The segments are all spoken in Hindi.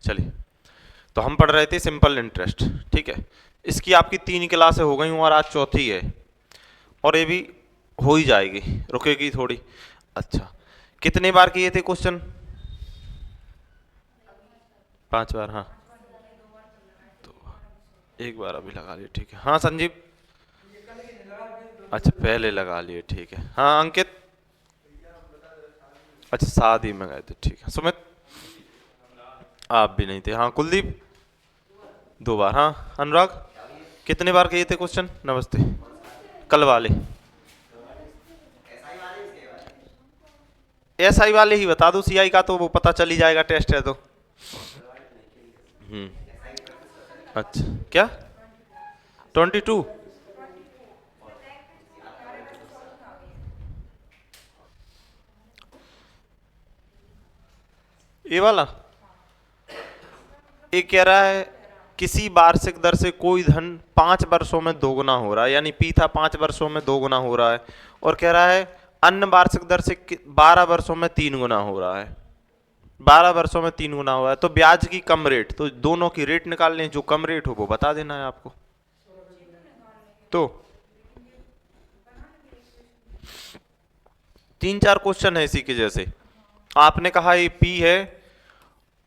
चलिए, तो हम पढ़ रहे थे सिंपल इंटरेस्ट, ठीक है। इसकी आपकी 3 क्लासें हो गई और आज चौथी है, और ये भी हो ही जाएगी, रुकेगी थोड़ी। अच्छा, कितने बार किए थे क्वेश्चन? 5 बार, हाँ। तो एक बार अभी लगा लिए, ठीक है। हाँ संजीव, अच्छा पहले लगा लिए, ठीक है। हाँ अंकित, अच्छा शादी में गए थे, ठीक है। सुमित, आप भी नहीं थे। हाँ कुलदीप, 2 बार। हाँ अनुराग, कितने बार किए थे क्वेश्चन? नमस्ते। कल वाले एसआई वाले ही बता दो, सीआई का तो वो पता चल ही जाएगा, टेस्ट है तो। हम्म। अच्छा क्या? 22? ये वाला ये कह रहा है किसी वार्षिक दर से कोई धन 5 वर्षों में दोगुना हो रहा है, यानी पी था 5 वर्षों में दोगुना हो रहा है, और कह रहा है अन्य वार्षिक दर से 12 वर्षों में 3 गुना हो रहा है। 12 वर्षों में 3 गुना हुआ है, तो ब्याज की कम रेट, तो दोनों की रेट निकालनी है, जो कम रेट हो वो बता देना है आपको। तो 3-4 क्वेश्चन है इसी के जैसे। आपने कहा ये पी है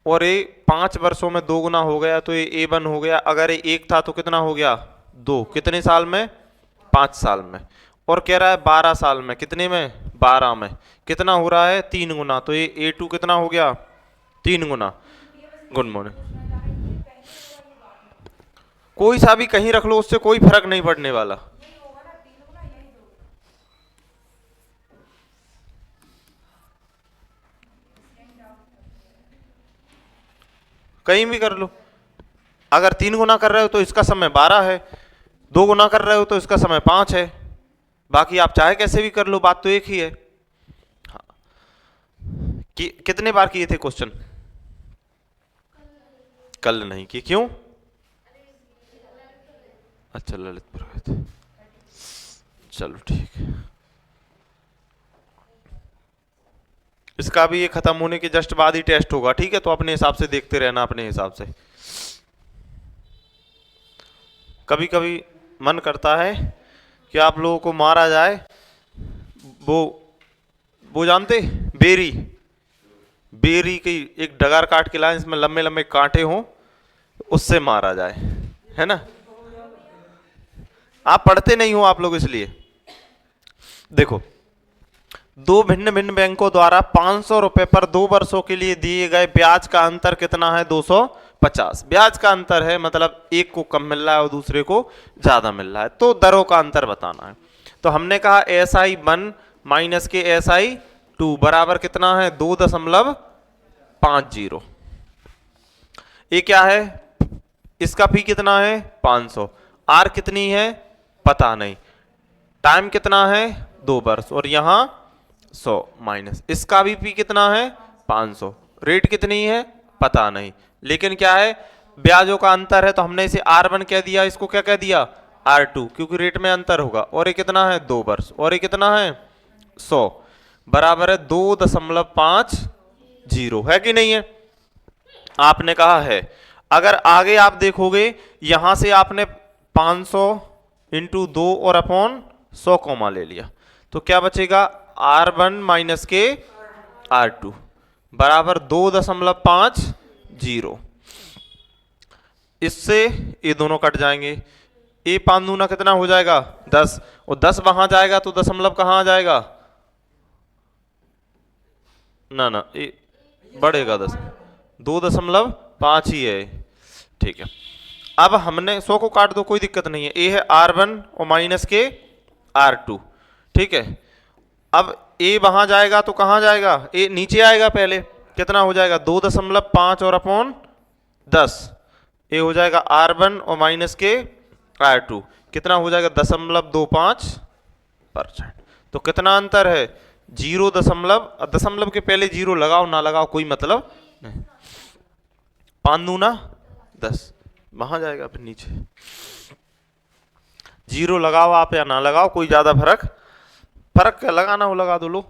और ये 5 वर्षों में 2 गुना हो गया, तो ये A1 हो गया। अगर ये 1 था तो कितना हो गया? 2। कितने साल में? 5 साल में। और कह रहा है 12 साल में, कितने में? 12 में। कितना हो रहा है? 3 गुना, तो ये A2 कितना हो गया? 3 गुना। Good morning. कोई सा भी कहीं रख लो, उससे कोई फर्क नहीं पड़ने वाला। कहीं भी कर लो। अगर 3 गुना कर रहे हो तो इसका समय 12 है, 2 गुना कर रहे हो तो इसका समय 5 है। बाकी आप चाहे कैसे भी कर लो, बात तो एक ही है। हाँ। कितने बार किए थे क्वेश्चन? कल नहीं किए, क्यों? अच्छा ललितपुर गए थे, चलो ठीक है। इसका भी ये खत्म होने के जस्ट बाद ही टेस्ट होगा, ठीक है। तो अपने हिसाब से देखते रहना, अपने हिसाब से। कभी कभी मन करता है कि आप लोगों को मारा जाए, वो वो जानते, बेरी, बेरी की एक डगार काट के लाए, इसमें लंबे लंबे कांटे हों, उससे मारा जाए, है ना। आप पढ़ते नहीं हो आप लोग, इसलिए। देखो, दो भिन्न भिन्न बैंकों द्वारा 500 रुपए पर 2 वर्षों के लिए दिए गए ब्याज का अंतर कितना है? 250। ब्याज का अंतर है, मतलब एक को कम मिल रहा है और दूसरे को ज्यादा मिल रहा है, तो दरों का अंतर बताना है। तो हमने कहा SI1 माइनस के SI2 बराबर कितना है? 2.50। ये क्या है? इसका फी कितना है? 500। आर कितनी है? पता नहीं। टाइम कितना है? 2 वर्ष। और यहां 100 माइनस इसका भी पी कितना है? 500। रेट कितनी है? पता नहीं। लेकिन क्या है? ब्याजों का अंतर है, तो हमने इसे R1 कह दिया, इसको क्या कह दिया? R2, क्योंकि रेट में अंतर होगा। और ये कितना है? 2 वर्ष। और ये कितना है? 100 बराबर है 2.50, है कि नहीं है? आपने कहा है। अगर आगे आप देखोगे, यहां से आपने 500 इंटू 2 और अपॉन 100 कॉमा ले लिया, तो क्या बचेगा? R1 माइनस के R2 बराबर 2.50। इससे ये दोनों कट जाएंगे। ए 5 दूना कितना हो जाएगा? 10। और 10 वहां जाएगा तो दशमलव कहां आ जाएगा? ना ना, ये बढ़ेगा 10। 2.5 ही है, ठीक है। अब हमने 100 को काट दो, कोई दिक्कत नहीं है। ए है R1 और माइनस के R2, ठीक है। अब ए वहां जाएगा तो कहां जाएगा? ए नीचे आएगा पहले, कितना हो जाएगा? 2.5 और अपॉन 10। ए हो जाएगा R1 और माइनस के R2, कितना हो जाएगा? 0.25%। तो कितना अंतर है? 0 दशमलव के पहले 0 लगाओ ना लगाओ कोई मतलब नहीं। 5 दूना 10, वहां जाएगा फिर नीचे। 0 लगाओ आप या ना लगाओ, कोई ज्यादा फर्क क्या लगाना हो लगा दो लो।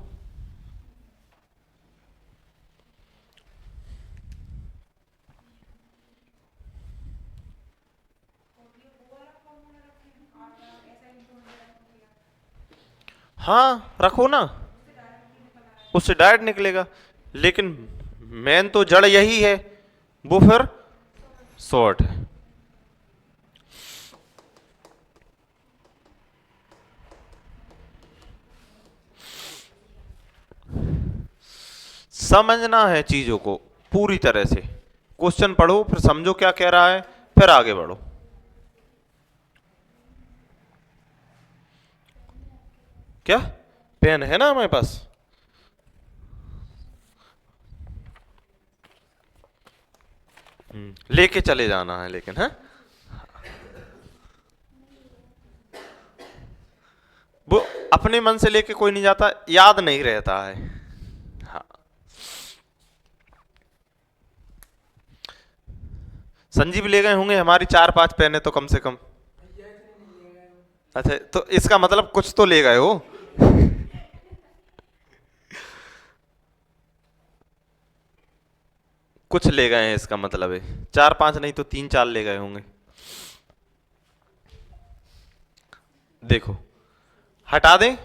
हाँ रखो ना, उससे डायरेक्ट निकलेगा, लेकिन मेन तो जड़ यही है, वो फिर शॉर्ट है। समझना है चीजों को पूरी तरह से, क्वेश्चन पढ़ो फिर समझो क्या कह रहा है, फिर आगे बढ़ो। क्या पेन है ना हमारे पास? लेके चले जाना है लेकिन, है वो अपने मन से लेके कोई नहीं जाता, याद नहीं रहता है। हाँ संजीव ले गए होंगे हमारी 4-5 पेन तो कम से कम। अच्छा तो इसका मतलब कुछ तो ले गए हो। कुछ ले गए हैं इसका मतलब है, 4-5 नहीं तो 3-4 ले गए होंगे। देखो हटा दें,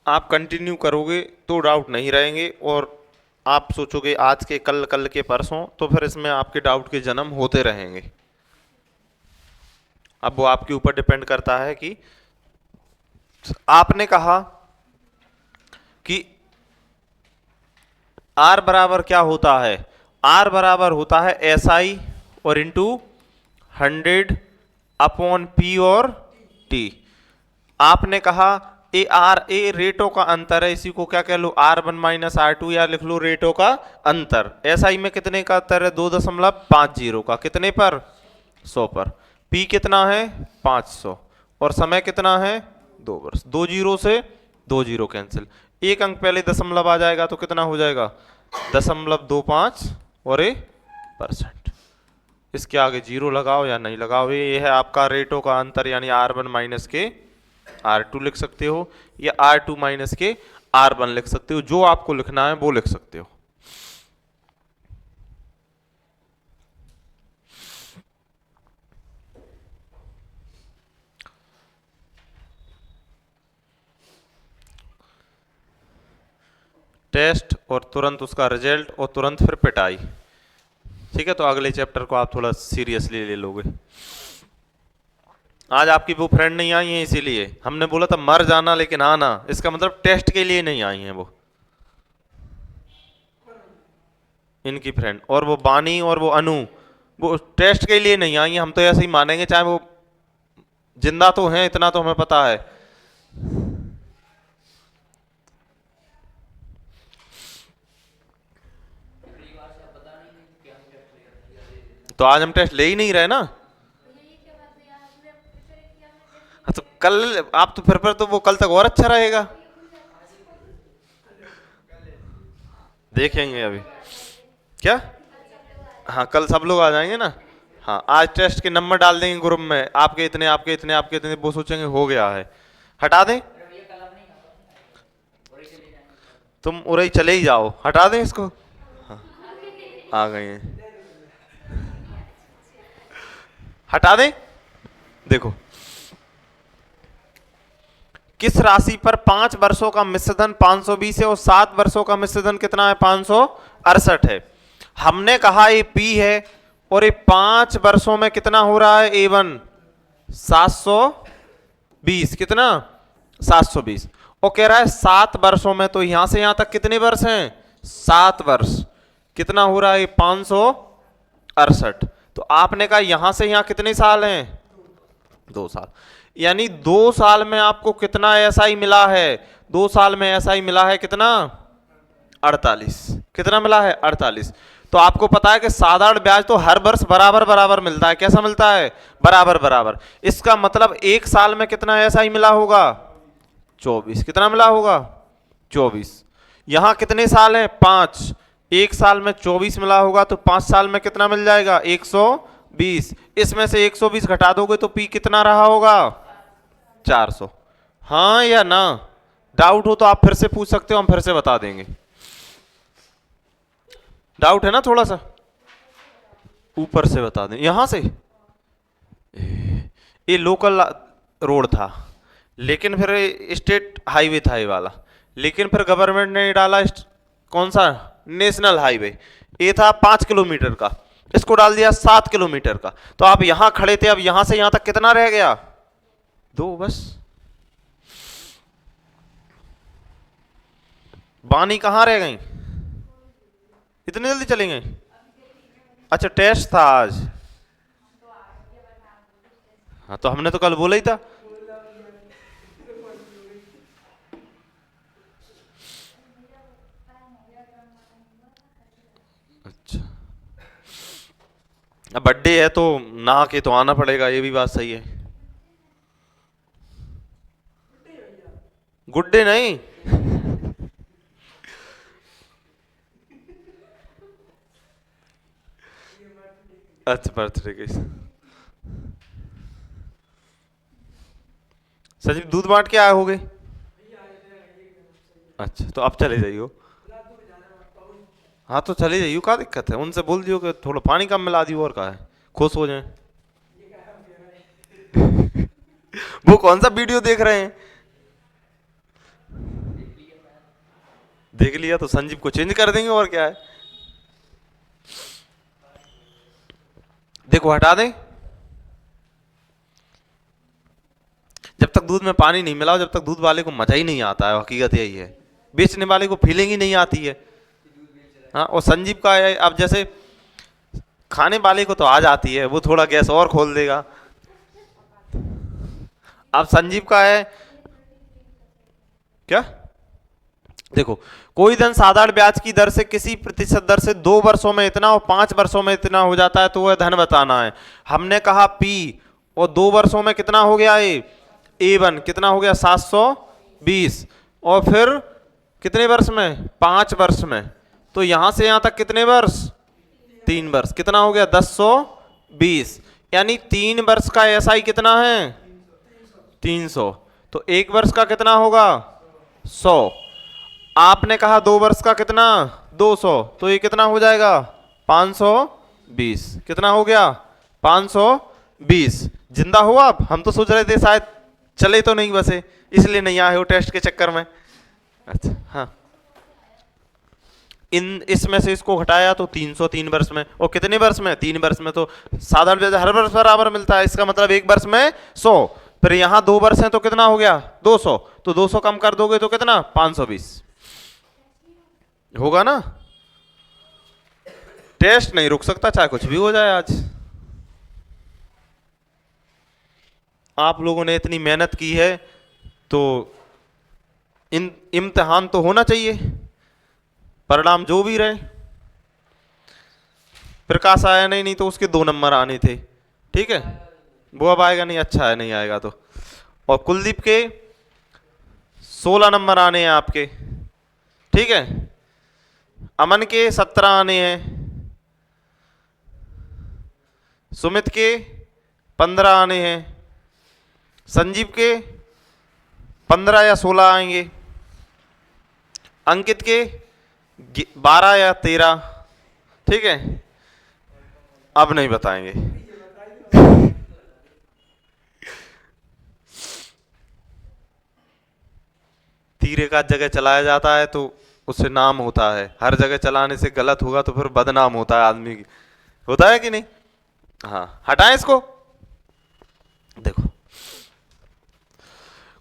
आप कंटिन्यू करोगे तो डाउट नहीं रहेंगे, और आप सोचोगे आज के कल, कल के परसों, तो फिर इसमें आपके डाउट के जन्म होते रहेंगे। अब वो आपके ऊपर डिपेंड करता है कि आपने कहा कि आर बराबर क्या होता है, आर बराबर होता है SI और इंटू 100 अपॉन P और T। आपने कहा ए आर ए रेटों का अंतर है, इसी को क्या कह लो R1 माइनस R2, या लिख लो रेटों का अंतर। SI में कितने का अंतर है? 2.50 का, कितने पर? 100 पर। P कितना है? 500, और समय कितना है? 2 वर्ष। 2 जीरो से 2 जीरो कैंसिल, एक अंक पहले दशमलव आ जाएगा तो कितना हो जाएगा? 0.25 और %। इसके आगे जीरो लगाओ या नहीं लगाओ, ये है आपका रेटों का अंतर, यानी R1 माइनस के R2 लिख सकते हो, या R2 माइनस के R1 लिख सकते हो, जो आपको लिखना है वो लिख सकते हो। टेस्ट और तुरंत उसका रिजल्ट और तुरंत फिर पिटाई। ठीक है, तो अगले चैप्टर को आप थोड़ा सीरियसली ले लोगे। आज आपकी वो फ्रेंड नहीं आई है, इसीलिए हमने बोला था मर जाना लेकिन आना, इसका मतलब टेस्ट के लिए नहीं आई है वो, इनकी फ्रेंड। और वो बानी और वो अनु, वो टेस्ट के लिए नहीं आई है, हम तो ऐसे ही मानेंगे, चाहे वो जिंदा तो हैं, इतना तो हमें पता है। तो आज हम टेस्ट ले ही नहीं रहे ना। तो कल आप तो फिर तो वो कल तक और अच्छा रहेगा, देखेंगे अभी क्या। हाँ कल सब लोग आ जाएंगे ना। हाँ आज टेस्ट के नंबर डाल देंगे ग्रुप में, आपके इतने, आपके इतने, आपके इतने, वो सोचेंगे हो गया है, हटा दें। तुम उरे चले ही जाओ, हटा दें इसको। हाँ आ गए हैं, हटा दें। देखो किस राशि पर 5 वर्षों का मिश्रधन 520 है और 7 वर्षों का मिश्रधन कितना है? 568 है। हमने कहा ये P है, और ये 5 वर्षों में कितना हो रहा है? A1 720, कितना? 720, और कह रहा है 7 वर्षों में, तो यहां से यहां तक कितने वर्ष हैं? 7 वर्ष, कितना हो रहा है? 568। तो आपने कहा यहां से यहां कितने साल हैं? 2 साल, यानी 2 साल में आपको कितना SI मिला है? 2 साल में SI मिला है कितना? 48। कितना मिला है? 48। तो आपको पता है कि साधारण ब्याज तो हर वर्ष बराबर बराबर मिलता है। कैसा मिलता है? बराबर बराबर। इसका मतलब 1 साल में कितना SI मिला होगा? 24। कितना मिला होगा? 24। यहां कितने साल हैं? 5। 1 साल में 24 मिला होगा, तो 5 साल में कितना मिल जाएगा? 120। इसमें से 120 घटा दोगे तो P कितना रहा होगा? 400। हाँ या ना? डाउट हो तो आप फिर से पूछ सकते हो, हम फिर से बता देंगे। डाउट है ना थोड़ा सा? ऊपर से बता दें, यहां से ये लोकल रोड था, लेकिन फिर स्टेट हाईवे था ये वाला, लेकिन फिर गवर्नमेंट ने डाला कौन सा, नेशनल हाईवे। ये था 5 किलोमीटर का, इसको डाल दिया 7 किलोमीटर का। तो आप यहां खड़े थे, अब यहां से यहां तक कितना रह गया? 2 बस। बानी कहां रह गई? इतनी जल्दी चली गई? अच्छा टेस्ट था आज। हाँ तो हमने तो कल बोला ही था। अच्छा, अब बर्थडे है तो नहा के तो आना पड़ेगा, ये भी बात सही है। गुड्डे नहीं अच्छा बर्थडे के। सचिव दूध बांट के आए हो गए? अच्छा तो अब चले जाइयो। हाँ तो चले जाइयो, क्या दिक्कत है? उनसे बोल दियो कि थोड़ा पानी कम मिला दियो, और क्या है, खुश हो जाए। वो कौन सा वीडियो देख रहे हैं? देख लिया तो संजीव को चेंज कर देंगे, और क्या है। देखो हटा दें। जब तक दूध में पानी नहीं मिलाओ, जब तक दूध वाले को मजा ही नहीं आता है, हकीकत यही है। बेचने वाले को फीलिंग ही नहीं आती है। हाँ, और संजीव का है, अब जैसे खाने वाले को तो आ जाती है, वो थोड़ा गैस और खोल देगा। अब संजीव का है क्या? देखो, कोई धन साधारण ब्याज की दर से किसी प्रतिशत दर से 2 वर्षों में इतना और 5 वर्षों में इतना हो जाता है, तो वह धन बताना है। हमने कहा P, और 2 वर्षों में कितना हो गया? A1 कितना हो गया? 720। और फिर कितने वर्ष में? 5 वर्ष में। तो यहां से यहां तक कितने वर्ष? 3 वर्ष। कितना हो गया? 1020। यानी 3 वर्ष का SI कितना है? 300। तो 1 वर्ष का कितना होगा? 100। आपने कहा 2 वर्ष का कितना? 200। तो ये कितना हो जाएगा? 520। कितना हो गया? 520। जिंदा हो आप? हम तो सोच रहे थे शायद चले तो नहीं बसे, इसलिए नहीं आए हो टेस्ट के चक्कर में। अच्छा हाँ, इसमें से इसको घटाया तो 303 वर्ष में। और कितने वर्ष में? 3 वर्ष में। तो साधारण ब्याज हर वर्ष बराबर मिलता है, इसका मतलब 1 वर्ष में 100। फिर यहां 2 वर्ष हैं तो कितना हो गया? 200। तो 200 कम कर दोगे तो कितना? 520 होगा ना। टेस्ट नहीं रुक सकता, चाहे कुछ भी हो जाए। आज आप लोगों ने इतनी मेहनत की है तो इम्तिहान तो होना चाहिए, परिणाम जो भी रहे। प्रकाश आया नहीं तो उसके 2 नंबर आने थे, ठीक है, वो अब आएगा नहीं। अच्छा है, नहीं आएगा तो। और कुलदीप के 16 नंबर आने हैं आपके, ठीक है। अमन के 17 आने हैं, सुमित के 15 आने हैं, संजीव के 15 या 16 आएंगे, अंकित के 12 या 13, ठीक है। अब नहीं बताएंगे। तीर एक आध जगह चलाया जाता है तो उससे नाम होता है, हर जगह चलाने से गलत होगा तो फिर बदनाम होता है आदमी की, होता है कि नहीं। हाँ, हटाएं इसको। देखो,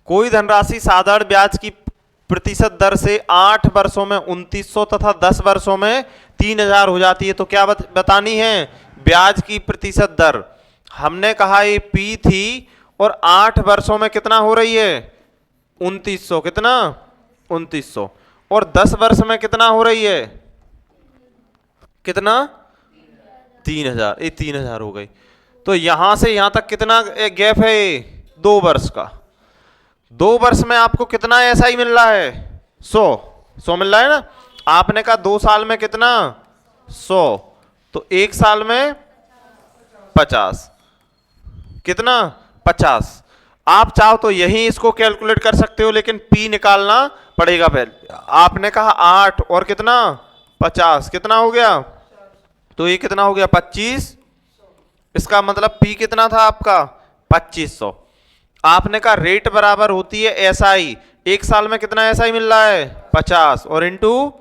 कोई धनराशि साधारण ब्याज की प्रतिशत दर से 8 वर्षों में 2900 तथा 10 वर्षों में 3000 हो जाती है, तो क्या बतानी है? ब्याज की प्रतिशत दर। हमने कहा ये P थी और 8 वर्षों में कितना हो रही है? 2900। कितना? 2900। और 10 वर्ष में कितना हो रही है? कितना? 3000। ये 3000 हो गई। तो यहां से यहां तक कितना गैप है? 2 वर्ष का। 2 वर्ष में आपको कितना ऐसा ही मिल रहा है? 100 मिल रहा है ना। आपने कहा 2 साल में कितना? 100। तो 1 साल में 50। कितना? 50। आप चाहो तो यही इसको कैलकुलेट कर सकते हो, लेकिन पी निकालना पड़ेगा पहले। आपने कहा 8 और कितना 50, कितना हो गया? तो ये कितना हो गया 25। इसका मतलब पी कितना था आपका 2500। आपने कहा रेट बराबर होती है एसआई, एक साल में कितना एसआई मिल रहा है 50 और इंटू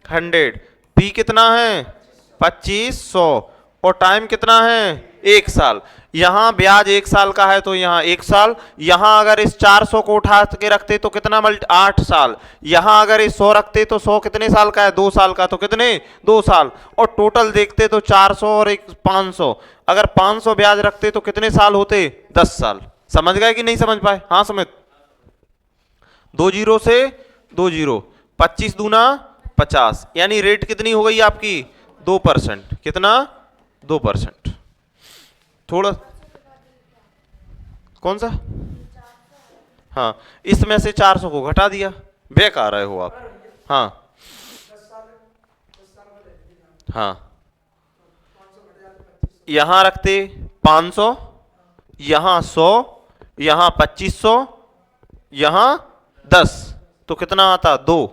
100, पी कितना है 2500 और टाइम कितना है 1 साल। यहां ब्याज 1 साल का है तो यहां 1 साल, यहां अगर इस 400 को उठा के रखते तो कितना 8 साल, यहां अगर इस 100 रखते तो 100 कितने साल का है 2 साल का, तो कितने 2 साल, और टोटल देखते तो 400 और एक 500, अगर 500 ब्याज रखते तो कितने साल होते 10 साल। समझ गए कि नहीं समझ पाए? हाँ समझ। 2 जीरो से 2 जीरो, 25 दूना 50, यानी रेट कितनी हो गई आपकी 2%। कितना 2%। थोड़ा कौन सा? हाँ, इसमें से 400 को घटा दिया, बेकार आए हो आप। हाँ हाँ, यहां रखते 500, यहां 100, यहां 2500, यहां 10, तो कितना आता 2।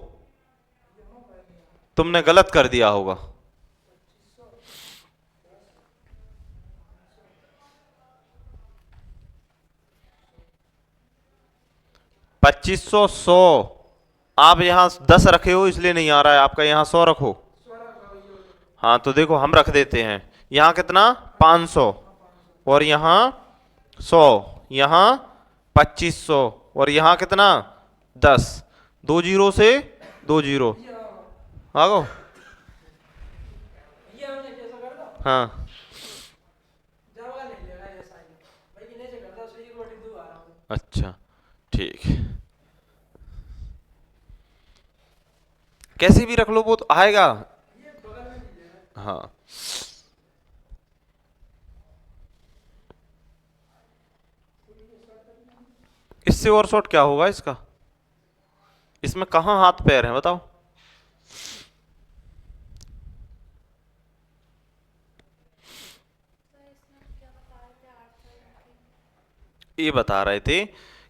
तुमने गलत कर दिया होगा। 2500 100, आप यहां 10 रखे हो इसलिए नहीं आ रहा है आपका, यहां 100 रखो। हाँ तो देखो हम रख देते हैं, यहां कितना 500 और यहां 100, यहां 2500 और यहां कितना 10, 2 जीरो से 2 जीरो आ गो। हाँ अच्छा ठीक, कैसे भी रख लो वो तो आएगा। हाँ इससे और शॉर्ट क्या होगा इसका? इसमें कहाँ हाथ पैर है बताओ? ये बता रहे थे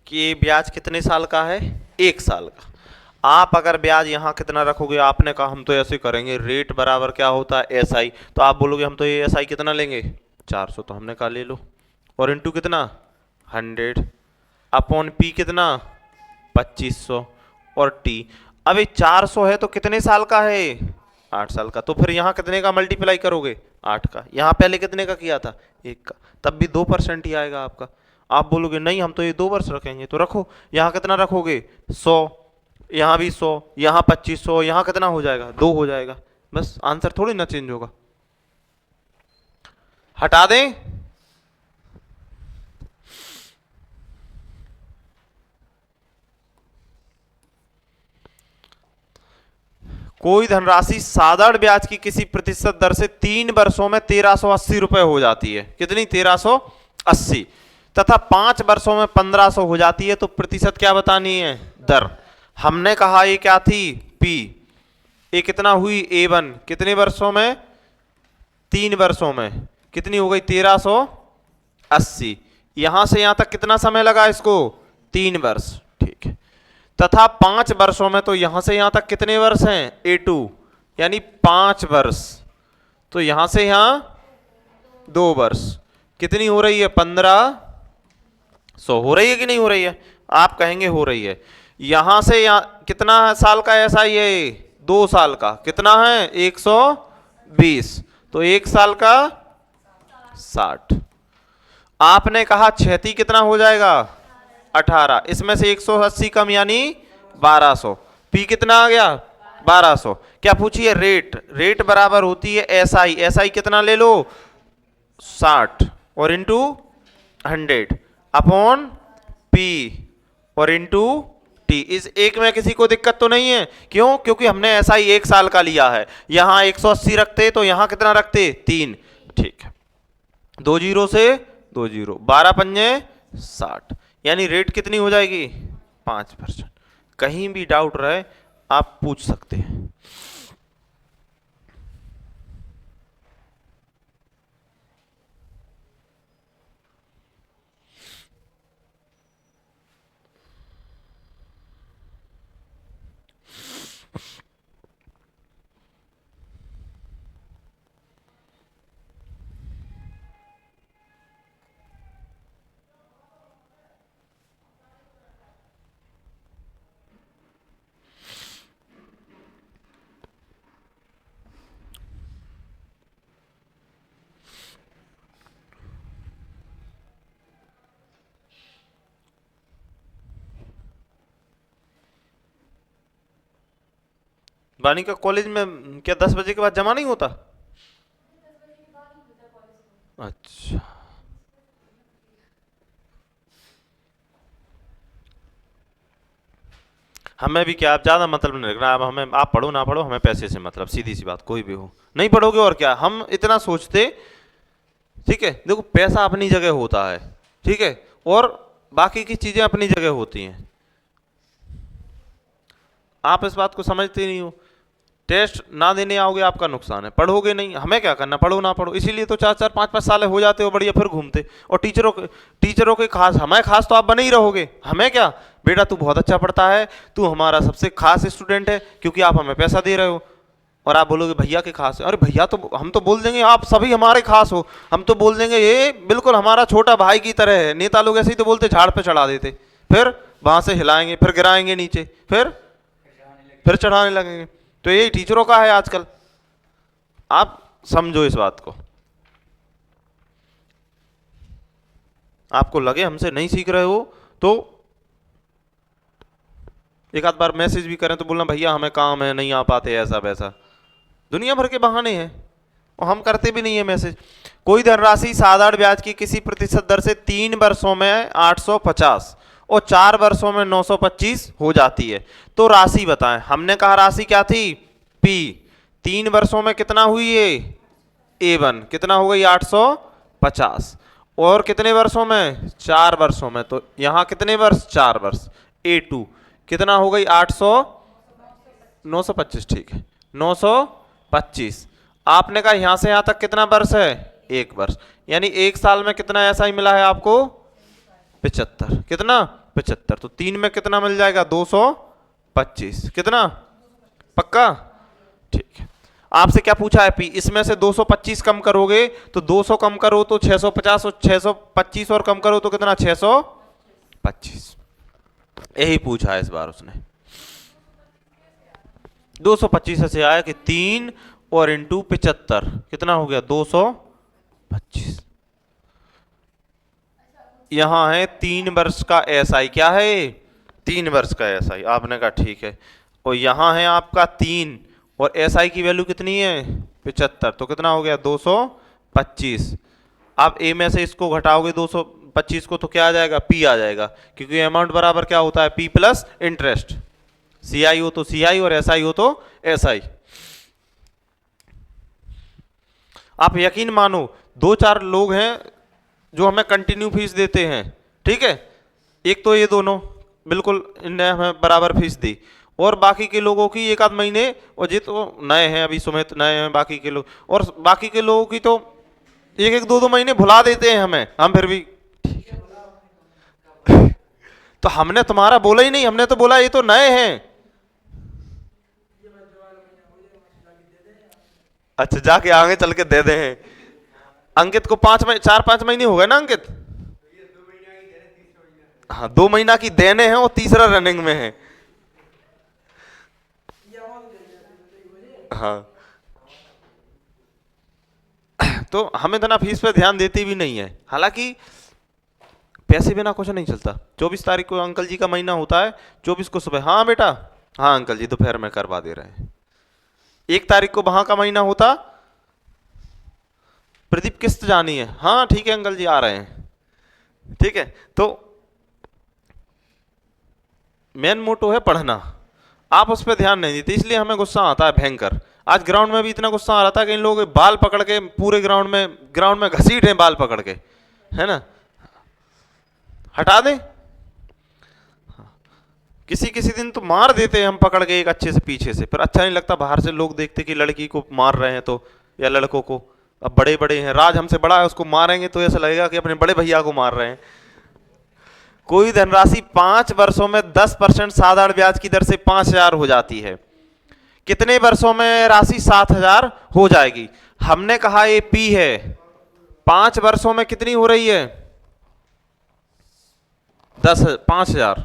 कि ये ब्याज कितने साल का है 1 साल का। आप अगर ब्याज यहाँ कितना रखोगे, आपने कहा हम तो ऐसे करेंगे रेट बराबर क्या होता है एसआई, तो आप बोलोगे हम तो ये एसआई कितना लेंगे 400, तो हमने कहा ले लो, और इंटू कितना 100 अपॉन पी कितना 2500 और टी। अब ये 400 है तो कितने साल का है 8 साल का, तो फिर यहाँ कितने का मल्टीप्लाई करोगे 8 का, यहाँ पहले कितने का किया था 1 का, तब भी 2% ही आएगा आपका। आप बोलोगे नहीं हम तो ये 2 वर्ष रखेंगे, तो रखो, यहाँ कितना रखोगे 100, यहाँ भी 100, यहाँ 2500, यहाँ कितना हो जाएगा 2 हो जाएगा, बस आंसर थोड़ी ना चेंज होगा। हटा दें? कोई धनराशि साधारण ब्याज की किसी प्रतिशत दर से 3 वर्षों में 1380 रुपए हो जाती है, कितनी 1380, तथा 5 वर्षों में 1500 हो जाती है, तो प्रतिशत क्या बतानी है दर। हमने कहा ये क्या थी पी, ये कितना हुई A1, कितने वर्षों में 3 वर्षों में, कितनी हो गई 1380, यहां से यहां तक कितना समय लगा इसको 3 वर्ष, ठीक है, तथा 5 वर्षों में, तो यहां से यहां तक कितने वर्ष हैं A2, यानी 5 वर्ष, तो यहां से यहां 2 वर्ष, कितनी हो रही है 1500 हो रही है कि नहीं हो रही है? आप कहेंगे हो रही है। यहां से यहां कितना साल का ऐसा ही है 2 साल का, कितना है 120, तो 1 साल का 60। आपने कहा क्षति कितना हो जाएगा 18, इसमें से 180 कम यानी 1200, पी कितना आ गया 1200। क्या पूछिए रेट, रेट बराबर होती है एसआई, एसआई कितना ले लो 60 और इंटू 100 अपॉन पी और इंटू टी। इस एक में किसी को दिक्कत तो नहीं है? क्यों? क्योंकि हमने एसआई 1 साल का लिया है, यहां 180 रखते तो यहां कितना रखते 3, ठीक है, 2 जीरो से 2 जीरो, 12 पंजे 60, यानी रेट कितनी हो जाएगी 5%। कहीं भी डाउट रहे आप पूछ सकते हैं। बालिका कॉलेज में क्या 10 बजे के बाद जमा नहीं होता? अच्छा, हमें भी क्या, आप ज्यादा मतलब नहीं रखना। अब हमें, आप पढ़ो ना पढ़ो, हमें पैसे से मतलब, सीधी सी बात, कोई भी हो। नहीं पढ़ोगे और क्या, हम इतना सोचते। ठीक है, देखो पैसा अपनी जगह होता है, ठीक है, और बाकी की चीजें अपनी जगह होती हैं। आप इस बात को समझते नहीं हो। टेस्ट ना देने आओगे आपका नुकसान है, पढ़ोगे नहीं, हमें क्या करना, पढ़ो ना पढ़ो। इसीलिए तो 4-4 5-5 साल हो जाते हो बढ़िया, फिर घूमते। और टीचरों के खास, हमें खास तो आप बने ही रहोगे। हमें क्या, बेटा तू बहुत अच्छा पढ़ता है, तू हमारा सबसे खास स्टूडेंट है, क्योंकि आप हमें पैसा दे रहे हो। और आप बोलोगे भैया के खास है, अरे भैया तो हम तो बोल देंगे आप सभी हमारे खास हो। हम तो बोल देंगे ये बिल्कुल हमारा छोटा भाई की तरह है। नेता लोग ऐसे ही तो बोलते, झाड़ पे चढ़ा देते, फिर वहां से हिलाएंगे, फिर गिराएंगे नीचे, फिर चढ़ाने लगेंगे। तो यही टीचरों का है आजकल। आप समझो इस बात को। आपको लगे हमसे नहीं सीख रहे हो तो एक आध बार मैसेज भी करें तो बोलना भैया हमें काम है, नहीं आ पाते, ऐसा वैसा। दुनिया भर के बहाने हैं और हम करते भी नहीं है मैसेज। कोई धनराशि साधारण ब्याज की किसी प्रतिशत दर से 3 वर्षों में 850 और 4 वर्षों में 925 हो जाती है, तो राशि बताएं। हमने कहा राशि क्या थी, पी। 3 वर्षों में कितना हुई है, A1 कितना हो गई 850, और कितने वर्षों में, 4 वर्षों में। तो यहां कितने वर्ष, 4 वर्ष। A2 कितना हो गई 925, ठीक है 925। आपने कहा यहां से यहां तक कितना वर्ष है, 1 वर्ष। यानी 1 साल में कितना ऐसा ही मिला है आपको, 75। कितना, 75। तो 3 में कितना मिल जाएगा, 225। कितना, पक्का, ठीक है। आपसे क्या पूछा है, पी। इसमें से 225 कम करोगे तो 200 कम करो तो 650, और 625 और कम करो तो कितना, 625। यही पूछा है इस बार उसने। 225 से आया कि 3 और इंटू 75 कितना हो गया, 225। यहां है 3 वर्ष का एसआई, क्या है, 3 वर्ष का एसआई। आपने कहा ठीक है। और यहां है आपका 3 और एसआई की वैल्यू कितनी है, 75। तो कितना हो गया, 225। आप ए में से इसको घटाओगे 225 को, तो क्या आ जाएगा, पी आ जाएगा, क्योंकि अमाउंट बराबर क्या होता है, पी प्लस इंटरेस्ट। सीआई हो तो सीआई और एसआई हो तो एसआई। आप यकीन मानो 2-4 लोग हैं जो हमें कंटिन्यू फीस देते हैं, ठीक है। एक तो ये दोनों बिल्कुल इनने हमें बराबर फीस दी, और बाकी के लोगों की 1 आध महीने, और ये तो नए हैं अभी, सुमित नए हैं, बाकी के लोग, और बाकी के लोगों की तो 1-1 2-2 महीने भुला देते हैं हमें, हम फिर भी ठीक है। तो हमने तुम्हारा बोला ही नहीं, हमने तो बोला ये तो नए हैं। अच्छा, जाके आगे चल के दे दे हैं। अंकित को 4-5 महीने हो गए ना अंकित। हाँ, 2 महीना की देने हैं और तीसरा रनिंग में है। हाँ, तो हम इतना फीस पे ध्यान देती भी नहीं है। हालांकि पैसे बिना कुछ नहीं चलता। 24 तारीख को अंकल जी का महीना होता है, 24 को सुबह, हाँ बेटा, हाँ अंकल जी दोपहर में करवा दे रहे हैं। 1 तारीख को वहां का महीना होता, प्रदीप किस्त जानी है, हाँ ठीक है अंकल जी आ रहे हैं, ठीक है। तो मेन मोटो है पढ़ना, आप उस पर ध्यान नहीं देते, इसलिए हमें गुस्सा आता है भयंकर। आज ग्राउंड में भी इतना गुस्सा आ रहा था कि इन लोगों के बाल पकड़ के पूरे ग्राउंड में घसीट हैं बाल पकड़ के, है ना, हटा दें। किसी किसी दिन तो मार देते हैं हम पकड़ के एक अच्छे से पीछे से, पर अच्छा नहीं लगता बाहर से लोग देखते कि लड़की को मार रहे हैं तो, या लड़कों को। अब बड़े बड़े हैं, राज हमसे बड़ा है, उसको मारेंगे तो ऐसा लगेगा कि अपने बड़े भैया को मार रहे हैं। कोई धनराशि 5 वर्षों में 10% साधारण ब्याज की दर से 5000 हो जाती है, कितने वर्षों में राशि 7000 हो जाएगी। हमने कहा ये पी है, 5 वर्षों में कितनी हो रही है, 5000,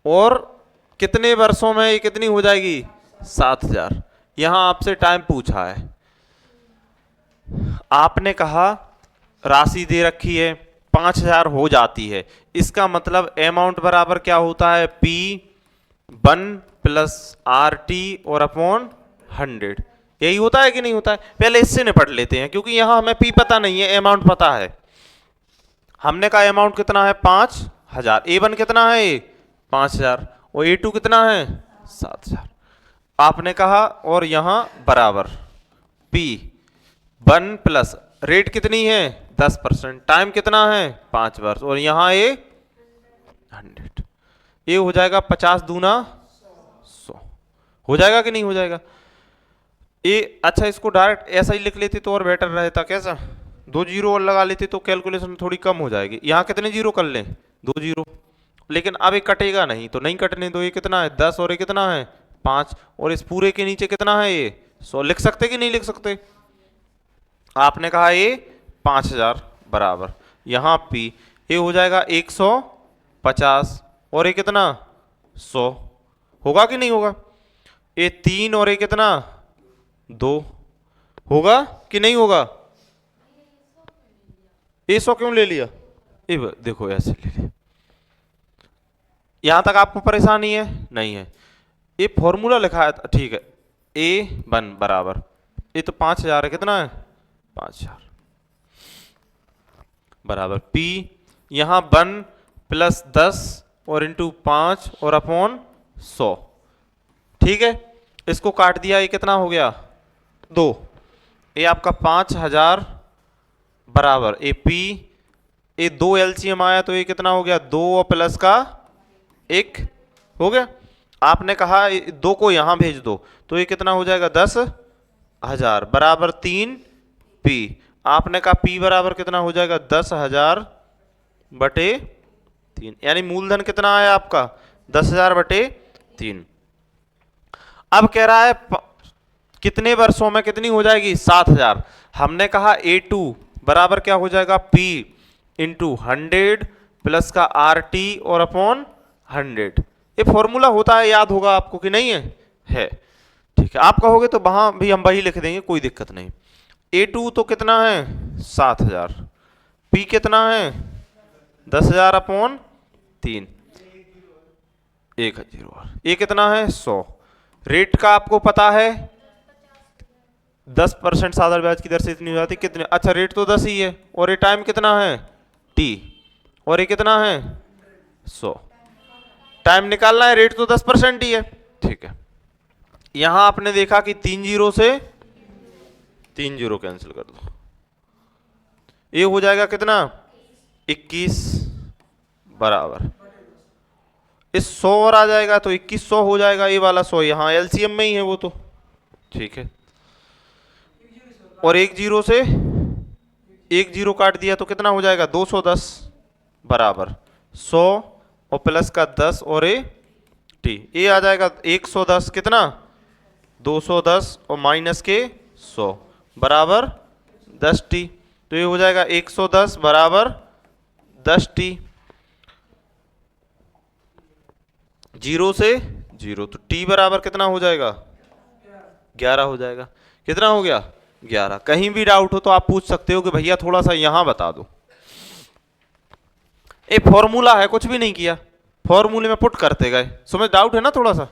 और कितने वर्षों में ये कितनी हो जाएगी, 7000। यहां आपसे टाइम पूछा है, आपने कहा राशि दे रखी है 5000 हो जाती है, इसका मतलब अमाउंट बराबर क्या होता है, P1 प्लस आर टी और अपॉन 100। यही होता है कि नहीं होता है? पहले इससे निपट लेते हैं, क्योंकि यहां हमें पी पता नहीं है, अमाउंट पता है। हमने कहा अमाउंट कितना है? 5000। A1 कितना है? 5000। और A2 कितना है? 7000। आपने कहा और यहां बराबर P1 प्लस रेट कितनी है? 10%। टाइम कितना है? 5 वर्ष। और यहां ये 100। ये हो जाएगा 50 दूना 100। हो जाएगा कि नहीं हो जाएगा? ये अच्छा, इसको डायरेक्ट ऐसा ही लिख लेते तो और बेटर रहता। कैसा? 2 जीरो और लगा लेते तो कैलकुलेशन थोड़ी कम हो जाएगी। यहाँ कितने जीरो कर लें? 2 जीरो। लेकिन अब ये कटेगा नहीं, तो नहीं कटने दो। ये कितना है? 10। और ये कितना है? 5। और इस पूरे के नीचे कितना है? ये 100। लिख सकते कि नहीं लिख सकते? आपने कहा ये 5000 बराबर यहां P, ये हो जाएगा 150। और ये कितना? 100। होगा कि नहीं होगा? ये 3 और ये कितना? 2। होगा कि नहीं होगा? ये 100 क्यों ले लिया? ये देखो ऐसे ले लिया। यहां तक आपको परेशानी है? नहीं है। ये फॉर्मूला लिखा है, ठीक है। A1 बराबर, ये तो 5000 है, कितना है? 5000 बराबर P, यहां 1 प्लस 10 और इंटू 5 और अपॉन 100। ठीक है, इसको काट दिया, ये कितना हो गया? 2। ये आपका 5000 बराबर ए पी, ये 2 एलसीएम आया तो ये कितना हो गया? 2 और प्लस का 1 हो गया। आपने कहा 2 को यहां भेज दो तो ये कितना हो जाएगा? 10,000 बराबर 3 पी। आपने कहा P बराबर कितना हो जाएगा? 10,000 बटे 3, यानी मूलधन कितना आया आपका? 10,000 बटे 3। अब कह रहा है कितने वर्षों में कितनी हो जाएगी? 7,000। हमने कहा A2 बराबर क्या हो जाएगा? P इंटू 100 प्लस का RT और अपॉन 100। ये फॉर्मूला होता है, याद होगा आपको कि नहीं है? है। ठीक है, आप कहोगे तो वहां भी हम वही लिख देंगे, कोई दिक्कत नहीं। A2 तो कितना है? 7,000। P कितना है? 10,000 अपॉन 3, 1,000। ये कितना है? 100। रेट का आपको पता है 10% साधारण ब्याज की दर से इतनी हो जाती कितने? अच्छा, रेट तो 10 ही है। और ये टाइम कितना है? T। और ये कितना है? 100। टाइम निकालना है, रेट तो 10% ही है। ठीक है, यहां आपने देखा कि 3 जीरो से 3 जीरो कैंसिल कर दो, ये हो जाएगा कितना? 21 बराबर इस 100 और आ जाएगा तो 2100 हो जाएगा। ये वाला 100 यहां एलसीएम में ही है वो तो। ठीक है, और 1 जीरो से 1 जीरो काट दिया तो कितना हो जाएगा? 210 बराबर 100 और प्लस का 10 और ए टी, ये आ जाएगा 110 कितना? 210 और माइनस के 100 बराबर 10T। तो ये हो जाएगा 110 बराबर 10T। जीरो से जीरो तो T बराबर कितना हो जाएगा? 11 हो जाएगा। कितना हो गया? 11। कहीं भी डाउट हो तो आप पूछ सकते हो कि भैया थोड़ा सा यहां बता दो। ये फॉर्मूला है, कुछ भी नहीं किया, फॉर्मूले में पुट करते गए। समझ डाउट है ना थोड़ा सा?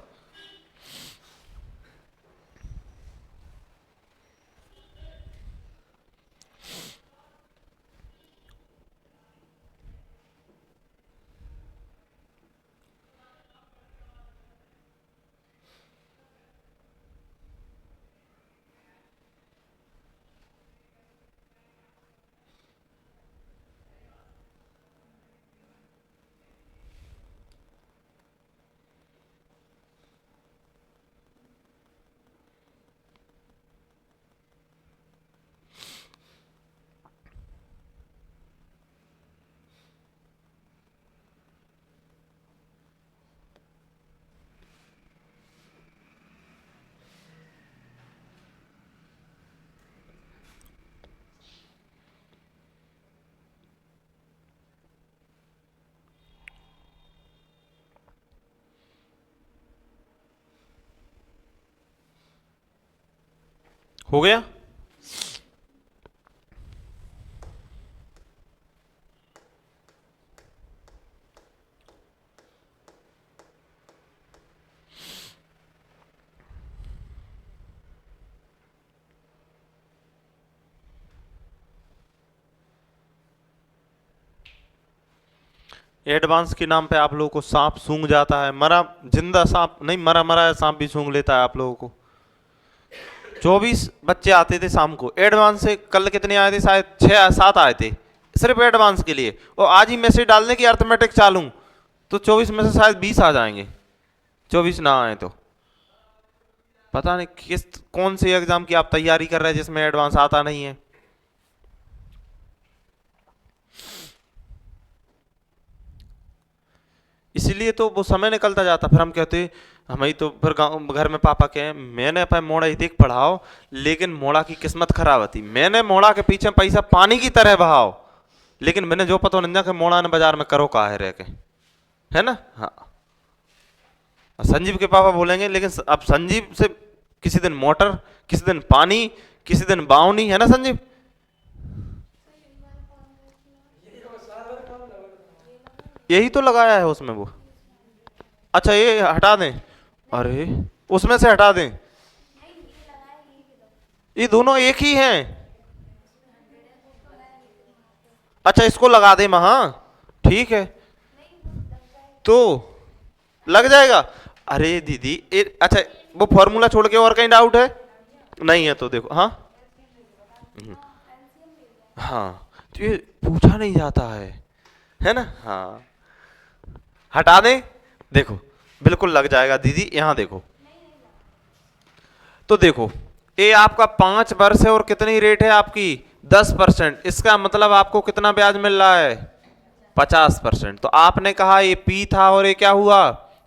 हो गया? एडवांस के नाम पे आप लोगों को सांप सूंघ जाता है, मरा जिंदा सांप नहीं, मरा मरा सांप भी सूंघ लेता है आप लोगों को। 24 बच्चे आते थे शाम को एडवांस से, कल कितने आए थे, शायद 6-7 आए थे सिर्फ एडवांस के लिए, और आज ही मैसेज डालने की अर्थमेटिक चालू, तो 24 में से शायद 20 आ जाएंगे, 24 ना आए तो। पता नहीं किस कौन से एग्जाम की आप तैयारी कर रहे हैं जिसमें एडवांस आता नहीं है। इसीलिए तो वो समय निकलता जाता, फिर हम कहते हमें तो फिर गाँव घर में पापा कहे मैंने अपने मोड़ा ही देख पढ़ाओ, लेकिन मोड़ा की किस्मत खराब थी, मैंने मोड़ा के पीछे पैसा पानी की तरह बहाओ, लेकिन मैंने जो पता नहीं कि मोड़ा ने बाजार में करो का है रह के, है ना। हाँ, संजीव के पापा बोलेंगे लेकिन अब संजीव से किसी दिन मोटर, किसी दिन पानी, किसी दिन बावनी, है ना संजीव। यही तो लगाया है उसमें वो। अच्छा ये हटा दें, अरे उसमें से हटा दें, ये दोनों एक ही हैं। अच्छा इसको लगा दें महा, ठीक है तो लग जाएगा। अरे दीदी अच्छा वो फॉर्मूला छोड़ के और कहीं डाउट है नहीं है तो देखो। हाँ हाँ, तो ये पूछा नहीं जाता है ना। हाँ हटा दें, देखो बिल्कुल लग जाएगा दीदी, यहां देखो तो देखो ये आपका 5 वर्ष है और कितनी रेट है आपकी 10%, इसका मतलब आपको कितना ब्याज मिल रहा है 50%। तो आपने कहा ये पी था और ये क्या हुआ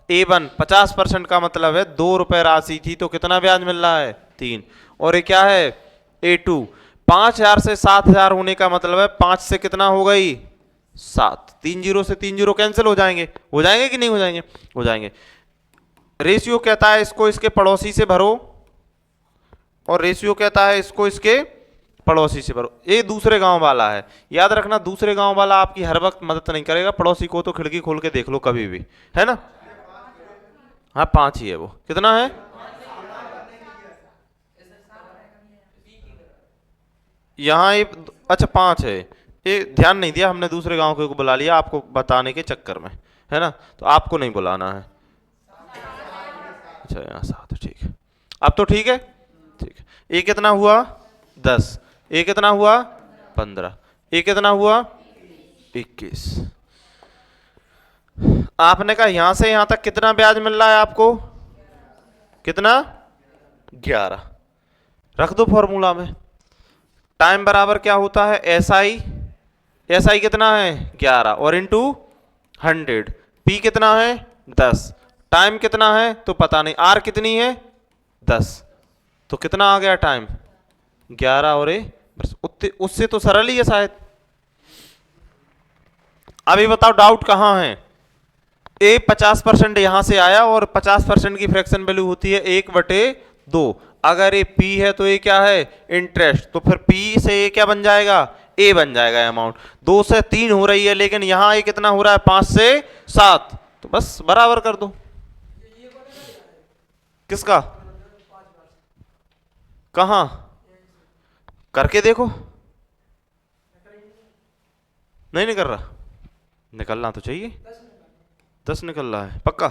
A1, 50% का मतलब है 2 रुपए राशि थी, तो कितना ब्याज मिल रहा है 3, और ये क्या है A2, 5,000 से 7,000 होने का मतलब है 5 से कितना हो गई 7, 3 जीरो से 3 जीरो कैंसिल हो जाएंगे कि नहीं हो जाएंगे, हो जाएंगे। रेशियो कहता है इसको इसके पड़ोसी से भरो, और रेशियो कहता है इसको इसके पड़ोसी से भरो। ये दूसरे गांव वाला है, याद रखना दूसरे गांव वाला आपकी हर वक्त मदद नहीं करेगा, पड़ोसी को तो खिड़की खोल के देख लो कभी भी, है ना। हाँ 5 ही है वो, कितना है यहाँ ये, अच्छा 5 है, ये ध्यान नहीं दिया हमने, दूसरे गांव को बुला लिया आपको बताने के चक्कर में, है ना, तो आपको नहीं बुलाना है। अच्छा यहाँ 7, ठीक है अब तो ठीक है, ठीक है। ये कितना हुआ 10, ये कितना हुआ 15, ये कितना हुआ 21। आपने कहा यहां से यहां तक कितना ब्याज मिल रहा है आपको, कितना 11, रख दो फॉर्मूला में। टाइम बराबर क्या होता है SI, SI कितना है 11 और इंटू 100, P कितना है 10, टाइम कितना है तो पता नहीं, R कितनी है 10, तो कितना आ गया टाइम 11 और उससे तो सरल ही है शायद। अभी बताओ डाउट कहां है। ए 50% यहां से आया और 50% की फ्रैक्शन वैल्यू होती है 1/2, अगर ये P है तो ये क्या है इंटरेस्ट, तो फिर P से ये क्या बन जाएगा A बन जाएगा अमाउंट। 2 से 3 हो रही है लेकिन यहां ये कितना हो रहा है 5 से 7, तो बस बराबर कर दो। किसका कहां करके देखो, नहीं निकल रहा, निकलना तो चाहिए, 10 निकल रहा है पक्का,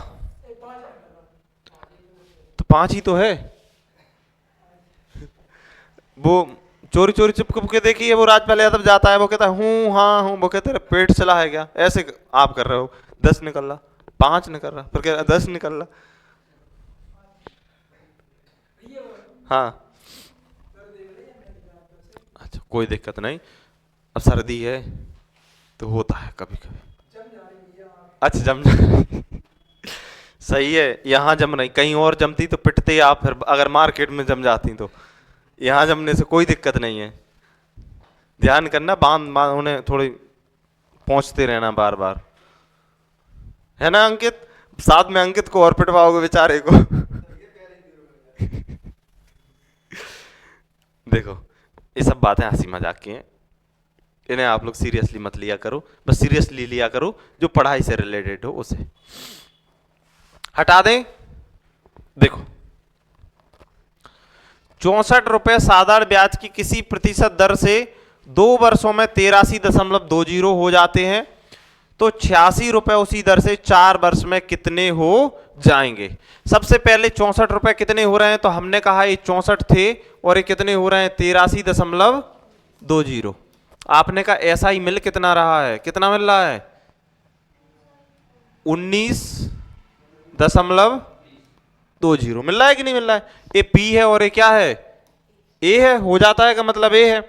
तो 5 ही तो है। वो चोरी चोरी चिपक के देखिए, वो राजपाल यादव जाता है वो कहता है हूँ हाँ हूँ, वो कहते हैं पेट चला है क्या, ऐसे आप कर रहे हो, 10 निकल रहा, 5 निकल रहा, फिर कह रहा 10 निकल रहा। हाँ अच्छा कोई दिक्कत नहीं, अब सर्दी है तो होता है कभी कभी। अच्छा जम सही है, यहाँ जम नहीं, कहीं और जमती तो पिटते आप, फिर अगर मार्केट में जम जाती तो, यहाँ जमने से कोई दिक्कत नहीं है। ध्यान करना, बांध बांध उन्हें थोड़ी पहुंचते रहना बार बार, है ना अंकित, साथ में अंकित को और पिटवाओगे बेचारे को देखो ये सब बातें हंसी मजाक की हैं, इन्हें आप लोग सीरियसली मत लिया करो, बस सीरियसली लिया करो जो पढ़ाई से रिलेटेड हो उसे। हटा दें, देखो 64 रुपए साधारण ब्याज की किसी प्रतिशत दर से 2 वर्षों में 83.20 हो जाते हैं, तो 86 रुपए उसी दर से 4 वर्ष में कितने हो जाएंगे। सबसे पहले 64 रुपए कितने हो रहे हैं, तो हमने कहा ये 64 थे और ये कितने हो रहे हैं 83.20। आपने कहा ऐसा ही मिल कितना रहा है, कितना मिल रहा है 19.20 मिल रहा है कि नहीं मिल रहा है। ये पी है और ये क्या है ए है, हो जाता है का मतलब ए है।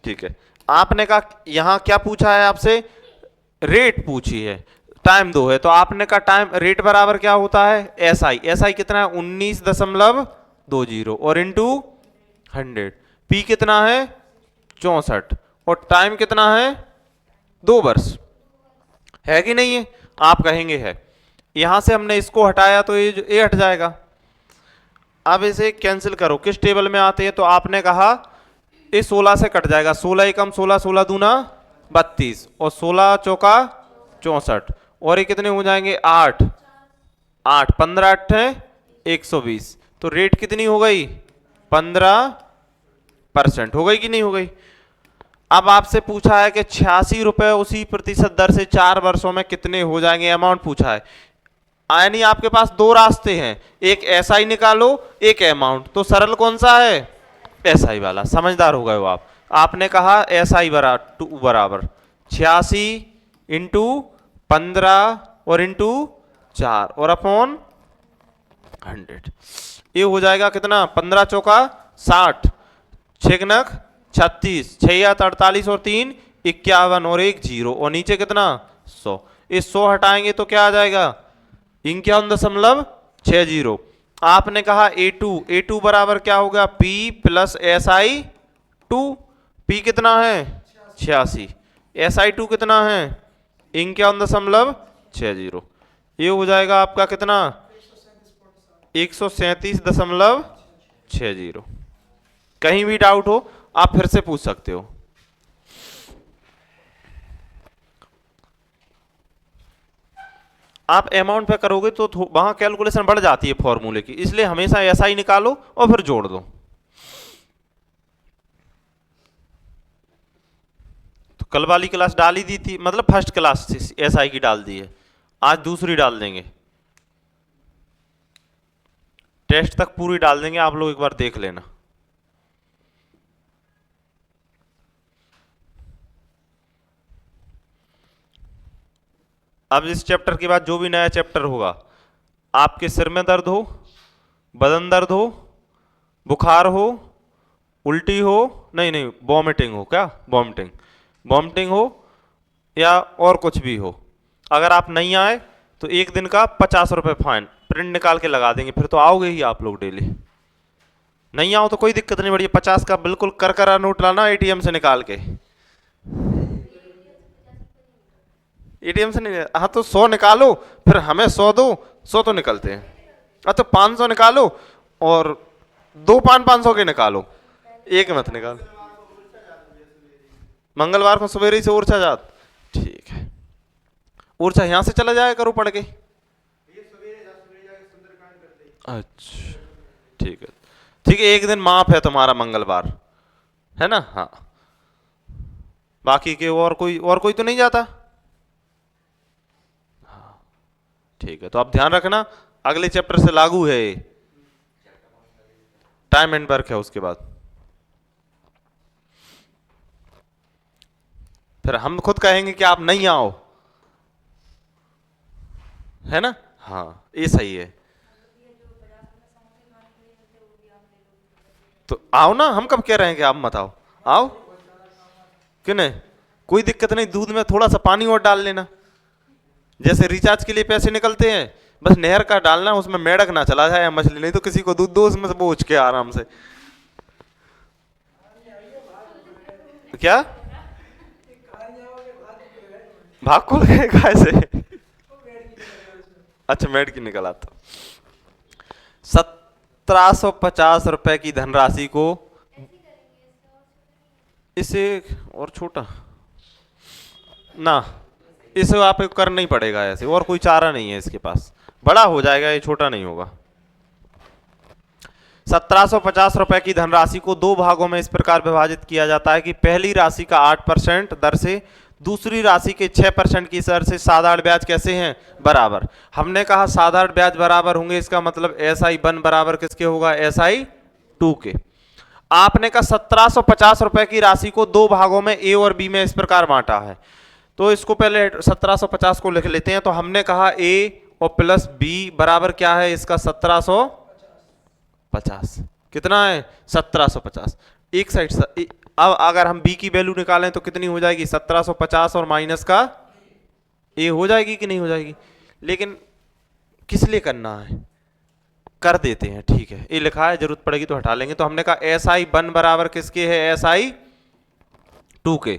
ठीक है, आपने कहा यहां क्या पूछा है आपसे, रेट पूछी है, टाइम दो है, तो आपने कहा टाइम रेट बराबर क्या होता है एसआई। एसआई कितना है 19.20 और इंटू 100। पी कितना है 64 और टाइम कितना है 2 वर्ष, है कि नहीं है। आप कहेंगे है, यहां से हमने इसको हटाया तो ये हट जाएगा। अब इसे कैंसिल करो, किस टेबल में आते हैं, तो आपने कहा ये 16 से कट जाएगा, 16 एकम 16, 16 दूना 32 और 16 चौका 64 और ये कितने हो जाएंगे 8 8 15 8 है 120। तो रेट कितनी हो गई 15% हो गई कि नहीं हो गई। अब आपसे पूछा है कि 86 रुपए उसी प्रतिशत दर से 4 वर्षों में कितने हो जाएंगे, अमाउंट पूछा है। यानी आपके पास दो रास्ते हैं, एक एसआई निकालो एक अमाउंट, तो सरल कौन सा है एसआई वाला। समझदार हो गए हो आप। आपने कहा एसआई बराबर 86 इंटू 15 और इंटू 4 और अपॉन 100। ये हो जाएगा कितना 15 चौका 60, 6 नक 36, 6 48 और 3 51 और 1 0 और नीचे कितना 100। इस 100 हटाएंगे तो क्या आ जाएगा 51.60। आपने कहा A2 बराबर क्या होगा P प्लस SI2। P कितना है 86, SI2 कितना है 51.60। ये हो जाएगा आपका कितना 137.60। कहीं भी डाउट हो आप फिर से पूछ सकते हो। आप अमाउंट पे करोगे तो वहां कैलकुलेशन बढ़ जाती है फॉर्मूले की, इसलिए हमेशा ऐसा ही निकालो और फिर जोड़ दो। तो कल वाली क्लास डाल ही दी थी, मतलब फर्स्ट क्लास एसआई की डाल दी है, आज दूसरी डाल देंगे, टेस्ट तक पूरी डाल देंगे, आप लोग एक बार देख लेना। अब इस चैप्टर के बाद जो भी नया चैप्टर होगा, आपके सिर में दर्द हो, बदन दर्द हो, बुखार हो, उल्टी हो, नहीं वॉमिटिंग हो, क्या वॉमिटिंग हो या और कुछ भी हो, अगर आप नहीं आए तो 1 दिन का 50 रुपये फाइन, प्रिंट निकाल के लगा देंगे, फिर तो आओगे ही आप लोग डेली। नहीं आओ तो कोई दिक्कत नहीं, बढ़िया 50 का बिल्कुल करकरा नोट लाना एटीएम से निकाल के। एटीएम से नहीं, हाँ तो 100 निकालो फिर हमें 100 दो, 100 तो निकलते हैं। अच्छा 500 निकालो और 2 500 के निकालो, एक मत निकालो। मंगलवार को सवेरे से ओरछा जात, ठीक है, ओरछा यहां से चला जाया करो पढ़ के। अच्छा ठीक है, एक दिन माफ है तुम्हारा मंगलवार, है ना। हाँ बाकी के और कोई तो नहीं जाता। ठीक है, तो आप ध्यान रखना अगले चैप्टर से लागू है, टाइम एंड वर्क है, उसके बाद फिर हम खुद कहेंगे कि आप नहीं आओ, है ना। हाँ ये सही है, तो आओ ना, हम कब कह रहे हैं कि आप मत आओ, आओ क्यों नहीं, कोई दिक्कत नहीं, दूध में थोड़ा सा पानी और डाल लेना, जैसे रिचार्ज के लिए पैसे निकलते हैं, बस नहर का डालना, उसमें मेढक ना चला जाए मछली, नहीं तो किसी को दूध दो उसमें से बोझ के आराम से। क्या भाग खोल गए गाय से, अच्छा मेढ की निकल आता। 1750 रुपए की धनराशि को, इसे और छोटा ना, इसे आपको करना ही पड़ेगा ऐसे, और कोई चारा नहीं है इसके पास, बड़ा हो जाएगा ये, छोटा नहीं होगा। 1750 रुपए की धनराशि को 2 भागों में इस प्रकार विभाजित किया जाता है कि पहली राशि का 8% दर से दूसरी राशि के 6% की दर से साधारण ब्याज कैसे हैं बराबर। हमने कहा साधारण ब्याज बराबर होंगे, इसका मतलब SI1 बराबर किसके होगा SI2 के। आपने कहा 1750 रुपए की राशि को दो भागों में ए और बी में इस प्रकार बांटा है, तो इसको पहले 1750 को लिख लेते हैं। तो हमने कहा ए और प्लस बी बराबर क्या है इसका 1750, कितना है 1750। एक साइड से अब अगर हम बी की वैल्यू निकालें तो कितनी हो जाएगी 1750 और माइनस का ए हो जाएगी कि नहीं हो जाएगी। लेकिन किस लिए करना है, कर देते हैं, ठीक है। ये लिखा है, जरूरत पड़ेगी तो हटा लेंगे। तो हमने कहा SI1 बराबर किसके है SI2 के।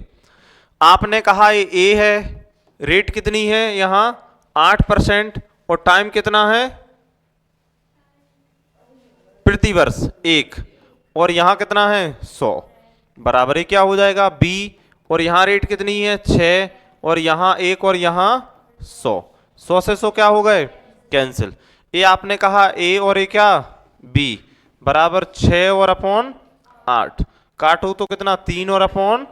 आपने कहा ये ए है, रेट कितनी है यहां 8% और टाइम कितना है प्रति वर्ष 1, और यहां कितना है 100 बराबर ही क्या हो जाएगा बी, और यहां रेट कितनी है 6 और यहां 1 और यहां 100, 100 से 100 क्या हो गए कैंसिल। ये आपने कहा ए और ए क्या बी बराबर 6 और अपॉन 8, काटो तो कितना 3 और अपॉन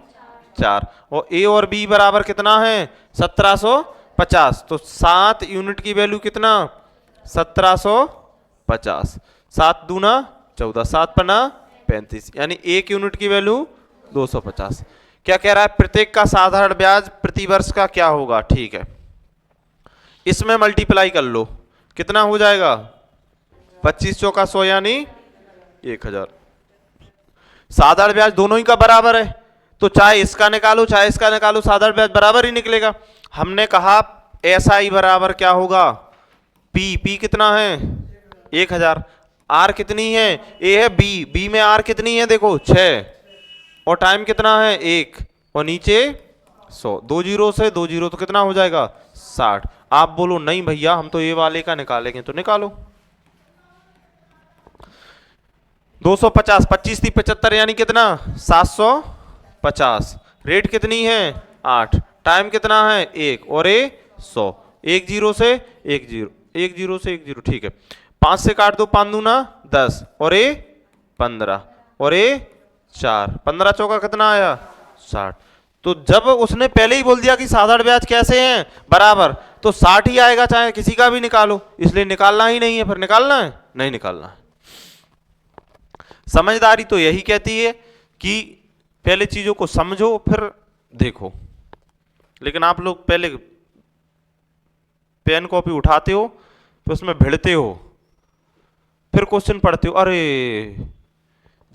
4, और ए और बी बराबर कितना है 1750। तो 7 यूनिट की वैल्यू कितना 1750, 7 दूना 14, 7 पना 35, यानी 1 यूनिट की वैल्यू 250। क्या कह रहा है प्रत्येक का साधारण ब्याज प्रति वर्ष का क्या होगा, ठीक है। इसमें मल्टीप्लाई कर लो, कितना हो जाएगा 25 चौका 100 यानी 1000। साधारण ब्याज दोनों ही का बराबर है, तो चाहे इसका निकालो चाहे इसका निकालो साधारण ब्याज बराबर ही निकलेगा। हमने कहा SI बराबर क्या होगा P कितना है 1000, R कितनी है A है B में R कितनी है देखो 6, और टाइम कितना है 1, और नीचे 100, 2 जीरो से 2 जीरो तो कितना हो जाएगा 60। आप बोलो नहीं भैया हम तो ये वाले का निकालेंगे, तो निकालो 250, 25 थी 75 यानी कितना 750, रेट कितनी है 8, टाइम कितना है 1 और ए 100, 1 जीरो से 1 जीरो, 1 जीरो से 1 जीरो, ठीक है। 5 से काट दो 5 दूना 10 और ए 15 और ए 4, 15 चौका कितना आया 60। तो जब उसने पहले ही बोल दिया कि साधारण ब्याज कैसे हैं बराबर, तो 60 ही आएगा चाहे किसी का भी निकालो, इसलिए निकालना ही नहीं है। फिर निकालना है नहीं निकालना है। समझदारी तो यही कहती है कि पहले चीजों को समझो फिर देखो, लेकिन आप लोग पहले पेन कॉपी उठाते हो फिर उसमें भिड़ते हो, फिर क्वेश्चन पढ़ते हो, अरे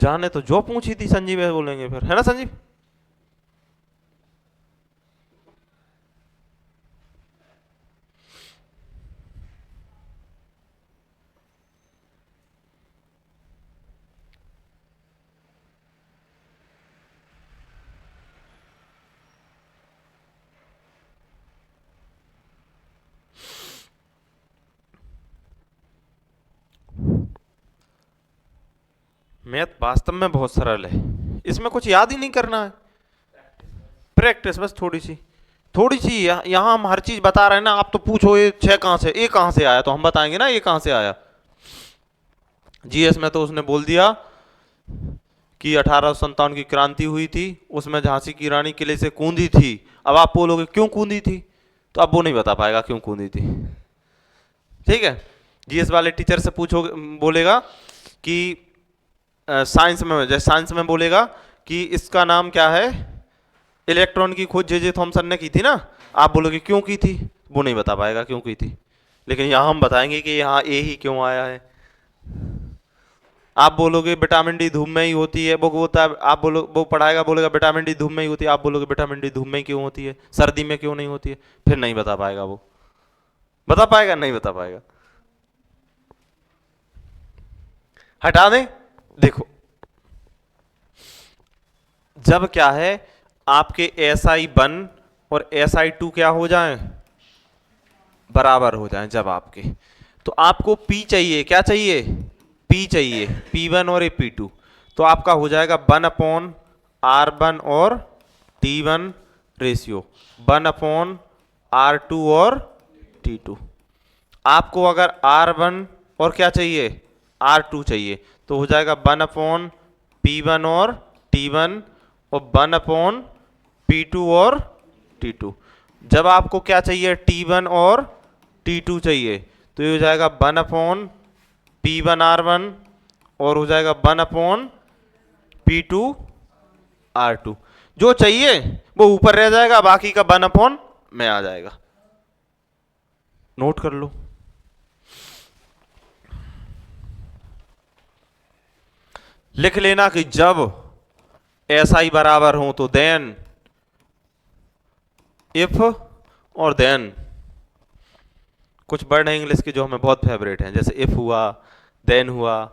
जाने तो जो पूछी थी संजीव बोलेंगे फिर, है ना संजीव। मैथ वास्तव में बहुत सरल है, इसमें कुछ याद ही नहीं करना है, प्रैक्टिस बस थोड़ी सी यहाँ हम हर चीज बता रहे हैं ना। आप तो पूछो ये 6 कहां से, ए कहां से आया, तो हम बताएंगे ना ये कहां से आया। जीएस में तो उसने बोल दिया कि 1857 की क्रांति हुई थी, उसमें झांसी की रानी किले से कूदी थी। अब आप बोलोगे क्यों कूदी थी, तो अब वो नहीं बता पाएगा क्यों कूदी थी, ठीक है। जीएस वाले टीचर से पूछोगे, बोलेगा कि साइंस में, जैसे साइंस में बोलेगा कि इसका नाम क्या है, इलेक्ट्रॉन की खोज जे थॉमसन ने की थी ना, आप बोलोगे क्यों की थी, वो नहीं बता पाएगा क्यों की थी। लेकिन यहां हम बताएंगे कि यहाँ ए ही क्यों आया है। आप बोलोगे विटामिन डी धूप में ही होती है, वो होता है, आप बोलो वो पढ़ाएगा बोलेगा विटामिन डी धूप में ही होती है, आप बोलोगे विटामिन डी धूप में क्यों होती है, सर्दी में क्यों नहीं होती है, फिर नहीं बता पाएगा। वो बता पाएगा नहीं बता पाएगा, हटा दें। देखो जब क्या है आपके SI1 और SI2 क्या हो जाएं बराबर हो जाएं, जब आपके, तो आपको P चाहिए, क्या चाहिए P चाहिए, P1 और P2, तो आपका हो जाएगा 1/R1 और T1 रेशियो 1/R2 और T2। आपको अगर R1 और क्या चाहिए R2 चाहिए, तो हो जाएगा 1/P1 और T1 और 1/P2 और T2। जब आपको क्या चाहिए, T1 और T2 चाहिए, तो ये हो जाएगा 1/P1R1 और हो जाएगा 1/P2R2। जो चाहिए वो ऊपर रह जाएगा, बाकी का 1/ में आ जाएगा। नोट कर लो। लिख लेना कि जब SI बराबर हो तो देन, इफ और देन। कुछ वर्ड हैं इंग्लिश के जो हमें बहुत फेवरेट हैं, जैसे इफ हुआ, देन हुआ।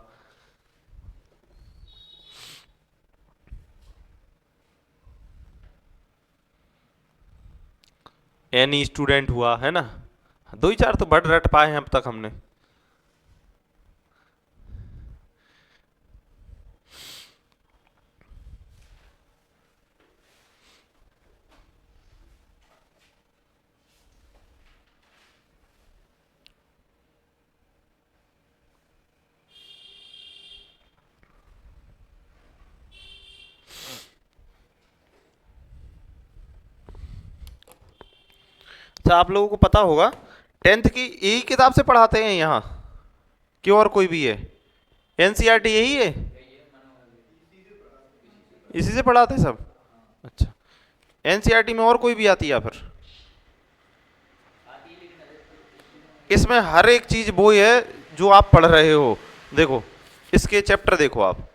एनी स्टूडेंट हुआ, है ना। दो ही चार तो वर्ड रट पाए हैं अब तक हमने। अच्छा, आप लोगों को पता होगा 10th की यही किताब से पढ़ाते हैं यहाँ कि और कोई भी है? NCERT यही है, इसी से पढ़ाते सब? अच्छा, NCERT में और कोई भी आती है फिर? इसमें हर एक चीज वो है जो आप पढ़ रहे हो। देखो इसके चैप्टर देखो आप,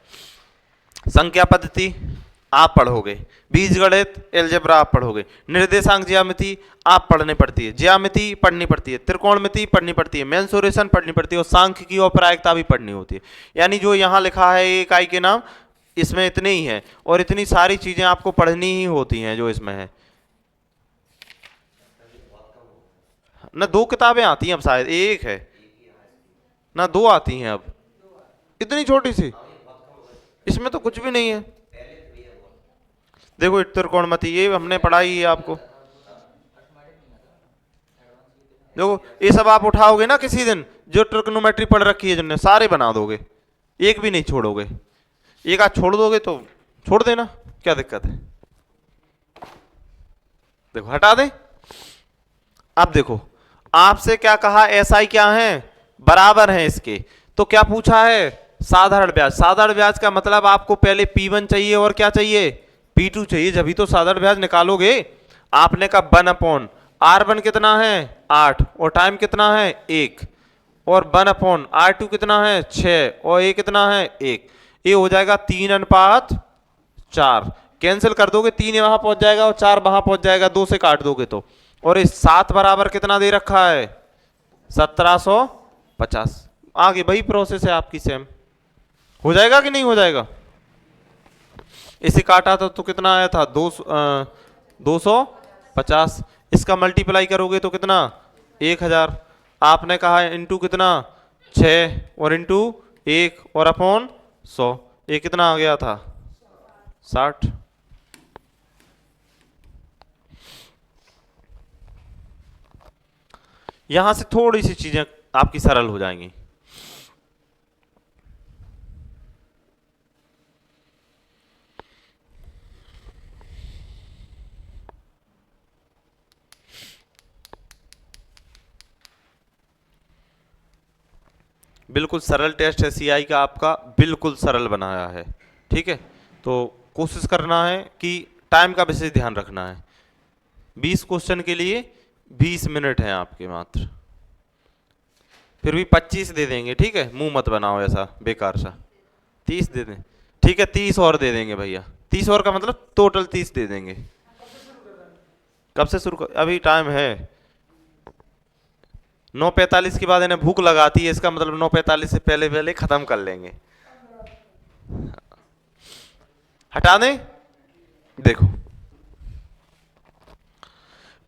संख्या पद्धति आप पढ़ोगे, बीजगणित एलजेब्रा आप पढ़ोगे, निर्देशांक ज्यामिति आप पढ़ने पड़ती है, ज्यामिति पढ़नी पड़ती है, त्रिकोणमिति पढ़नी पड़ती है, मेंसुरेशन पढ़नी पड़ती है और सांख्यिकी और प्रायिकता भी पढ़नी होती है। यानी जो यहाँ लिखा है एक इकाई के नाम, इसमें इतने ही है और इतनी सारी चीजें आपको पढ़नी ही होती हैं जो इसमें है ना। 2 किताबें आती हैं अब, शायद एक है ना, 2 आती हैं अब, इतनी छोटी सी, इसमें तो कुछ भी नहीं है। देखो त्रिकोणमिति ये हमने पढ़ाई है आपको। देखो ये सब आप उठाओगे ना किसी दिन, जो ट्रिग्नोमेट्री पढ़ रखी है जिनने, सारे बना दोगे, एक भी नहीं छोड़ोगे। एक आध छोड़ दोगे तो छोड़ देना, क्या दिक्कत है। देखो हटा दे। अब देखो आपसे क्या कहा, SI क्या है, बराबर है इसके, तो क्या पूछा है, साधारण ब्याज। साधारण ब्याज का मतलब आपको पहले P1 चाहिए और क्या चाहिए, P2 चाहिए, जब ही तो साधारण ब्याज निकालोगे। आपने कहा 1/R1 कितना है 8 और टाइम कितना है 1 और 1/R2 कितना है 6 और ये कितना है 1। ये हो जाएगा 3:4। कैंसिल कर दोगे, 3 वहां पहुंच जाएगा और 4 वहां पहुंच जाएगा, 2 से काट दोगे तो। और इस 7 बराबर कितना दे रखा है 1750। आगे वही प्रोसेस है आपकी सेम। हो जाएगा कि नहीं हो जाएगा? इसे काटा था तो कितना आया था 250। इसका मल्टीप्लाई करोगे तो कितना 1000। आपने कहा इंटू कितना 6 और इंटू 1 और अपॉन 100, ये कितना आ गया था 60। यहां से थोड़ी सी चीजें आपकी सरल हो जाएंगी। बिल्कुल सरल टेस्ट है CI का आपका, बिल्कुल सरल बनाया है। ठीक है, तो कोशिश करना है कि टाइम का विशेष ध्यान रखना है। 20 क्वेश्चन के लिए 20 मिनट हैं आपके मात्र, फिर भी 25 दे देंगे। ठीक है, मुंह मत बनाओ ऐसा बेकार सा। 30 दे दें, ठीक है 30 और दे देंगे भैया। 30 और का मतलब टोटल 30 दे देंगे। कब से शुरू कर? अभी टाइम है 9:45 के बाद इन्हें भूख लगाती है, इसका मतलब 9:45 से पहले पहले खत्म कर लेंगे। हटा दें। देखो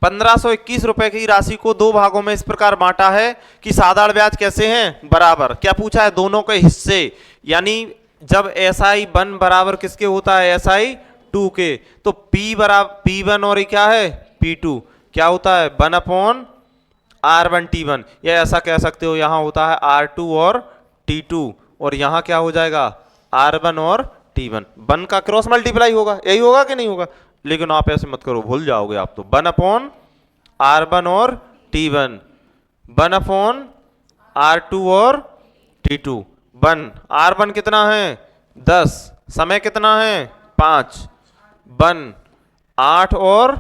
1521 रुपए की राशि को 2 भागों में इस प्रकार बांटा है कि साधारण ब्याज कैसे हैं, बराबर। क्या पूछा है, दोनों के हिस्से। यानी जब SI1 बराबर किसके होता है, SI2 के, तो P बराबर P1 और ये क्या है P2, क्या होता है 1/R1T1, या ऐसा कह सकते हो यहां होता है R2 और T2 और यहां क्या हो जाएगा R1 और T1। 1 का क्रॉस मल्टीप्लाई होगा, यही होगा कि नहीं होगा? लेकिन आप ऐसे मत करो, भूल जाओगे आप तो। 1/R1 और T1, 1/R2 और T2। 1 R1 कितना है 10, समय कितना है 5, 8 और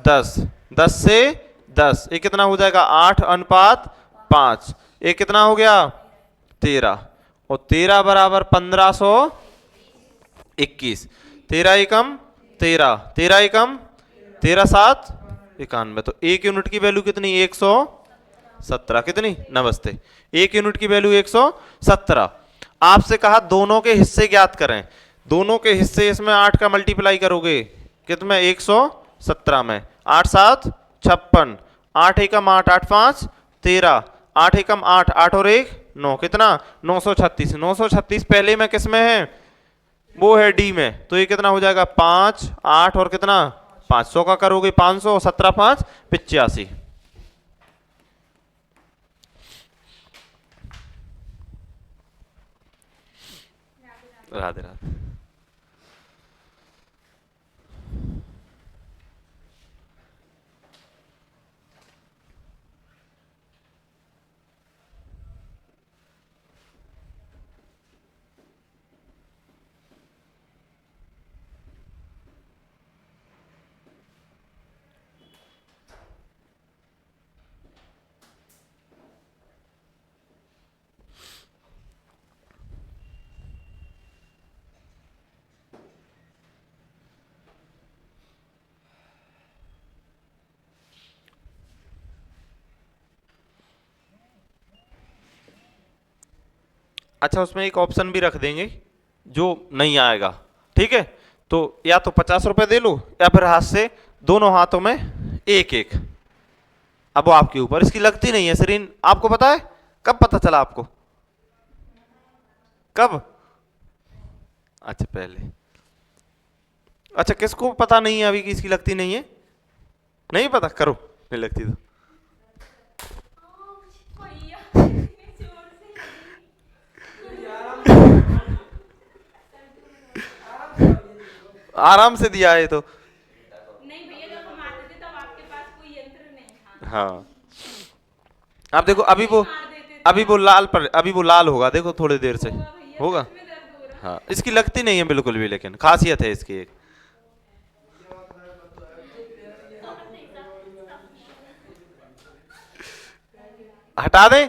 10, 10 से 10, ये कितना हो जाएगा 8:5। ये कितना हो गया 13, और 13 बराबर 1521। 13 एकम 13, 13 एकम 13 7 91। तो 1 यूनिट की वैल्यू कितनी 117। कितनी नमस्ते, 1 यूनिट की वैल्यू 117। आपसे कहा दोनों के हिस्से ज्ञात करें। दोनों के हिस्से इसमें 8 का मल्टीप्लाई करोगे कितने 117 में, 8 7 56, 8 एकम 8, 8 5 13, 8 एकम 8, 8 और 1 9, कितना 936। 936 पहले में किस में है, वो है डी में, तो ये कितना हो जाएगा 5 8 और कितना 500 का करोगे 500, 17 5 85। राधे राधे। अच्छा, उसमें एक ऑप्शन भी रख देंगे जो नहीं आएगा, ठीक है। तो या तो 50 रुपए दे लो, या फिर हाथ से दोनों हाथों में एक एक। अब वो आपके ऊपर, इसकी लगती नहीं है सरीन। आपको पता है कब पता चला आपको, कब? अच्छा पहले। अच्छा, किसको पता नहीं है अभी कि इसकी लगती नहीं है? नहीं पता, करो नहीं लगती तो। आराम से दिया है तो। नहीं भैया, जब हम आते थे तब आपके पास कोई यंत्र नहीं था। हाँ, आप देखो अभी वो, मार देते थे अभी वो लाल पर, अभी वो लाल होगा, देखो थोड़ी देर से होगा भैया, होगा। सच में दर्द हो रहा है। हाँ, इसकी लगती नहीं है बिल्कुल भी, लेकिन खासियत है इसकी एक। हटा दें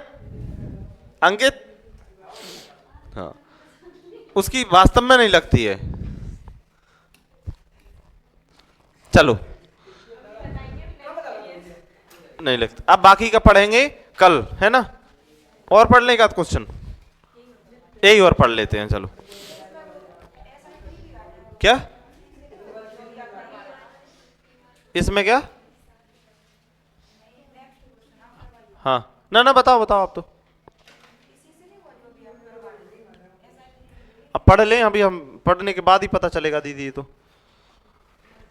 अंकित। हाँ, उसकी वास्तव में नहीं लगती है। चलो, नहीं लगती। अब बाकी का पढ़ेंगे कल, है ना। और पढ़ लें का क्वेश्चन, यही और पढ़ लेते हैं। चलो, क्या इसमें क्या? हाँ, ना ना बताओ बताओ आप तो। अब पढ़ लें, अभी हम पढ़ने के बाद ही पता चलेगा दीदी। तो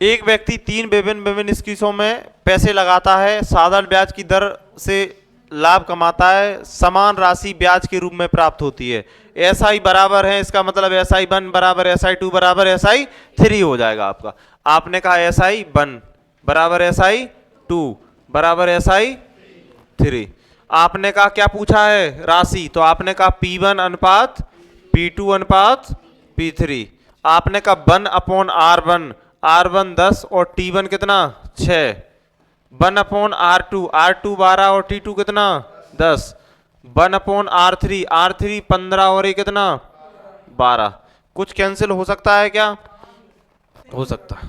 एक व्यक्ति 3 विभिन्न विभिन्न स्कीमों में पैसे लगाता है, साधारण ब्याज की दर से लाभ कमाता है, समान राशि ब्याज के रूप में प्राप्त होती है। SI बराबर है, इसका मतलब SI1 बराबर SI2 बराबर SI3 हो जाएगा आपका। आपने कहा SI1 बराबर SI2 बराबर SI3। आपने कहा क्या पूछा है राशि, तो आपने कहा P1 अनुपात P2 अनुपात P3। आपने कहा 1/R1, R1 10 और T1 कितना 6, 1/R2, R2 12 और T2 कितना 10, 1/R3, R3 15 और ये कितना 12। कुछ कैंसिल हो सकता है क्या? हो सकता है।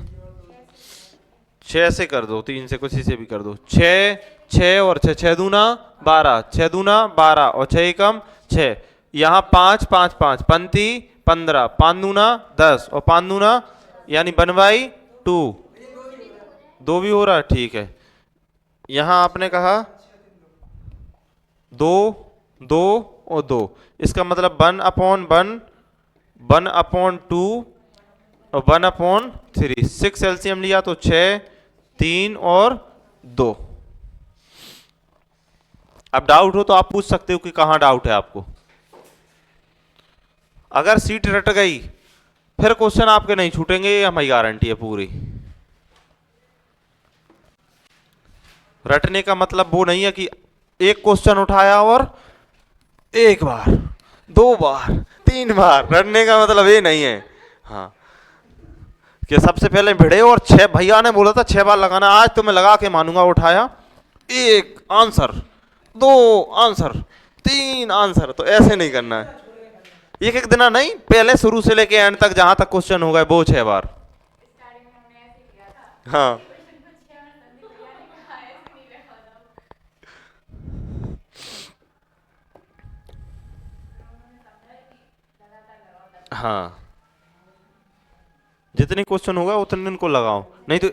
6 से कर दो, 3 से कुछ से भी कर दो। 6 6 और 6, 6 दूना 12, 6 दूना 12 और 6 एकम 6। यहाँ 5 5 5 पंती 15, 5 दूना 10 और 5 दूना यानी 1/2, 2 भी हो रहा, ठीक है। यहाँ आपने कहा 2 2 और 2, इसका मतलब 1/1, 1/2 और 1/3। 6 एलसीएम लिया तो 6 3 और 2। अब डाउट हो तो आप पूछ सकते हो कि कहाँ डाउट है आपको। अगर सीट रट गई फिर क्वेश्चन आपके नहीं छूटेंगे, ये हमारी गारंटी है पूरी। रटने का मतलब वो नहीं है कि एक क्वेश्चन उठाया और एक बार, दो बार, तीन बार। रटने का मतलब ये नहीं है। हाँ, कि सबसे पहले भिड़े और 6, भैया ने बोला था 6 बार लगाना, आज तो मैं लगा के मानूंगा। उठाया, एक आंसर, दो आंसर, तीन आंसर। तो ऐसे नहीं करना है, एक एक दिन नहीं, पहले शुरू से लेके एंड तक जहां तक क्वेश्चन हो गए वो 6 बार। स्टार्टिंग में हमने ऐसे किया था। हाँ, क्वेश्चन को 6 बार संदीप भैया ने कहा ऐसे नहीं रखा था। उन्होंने समझा है कि लगातार लगाओ 10 हाँ, जितने क्वेश्चन होगा उतने दिन को लगाओ, नहीं तो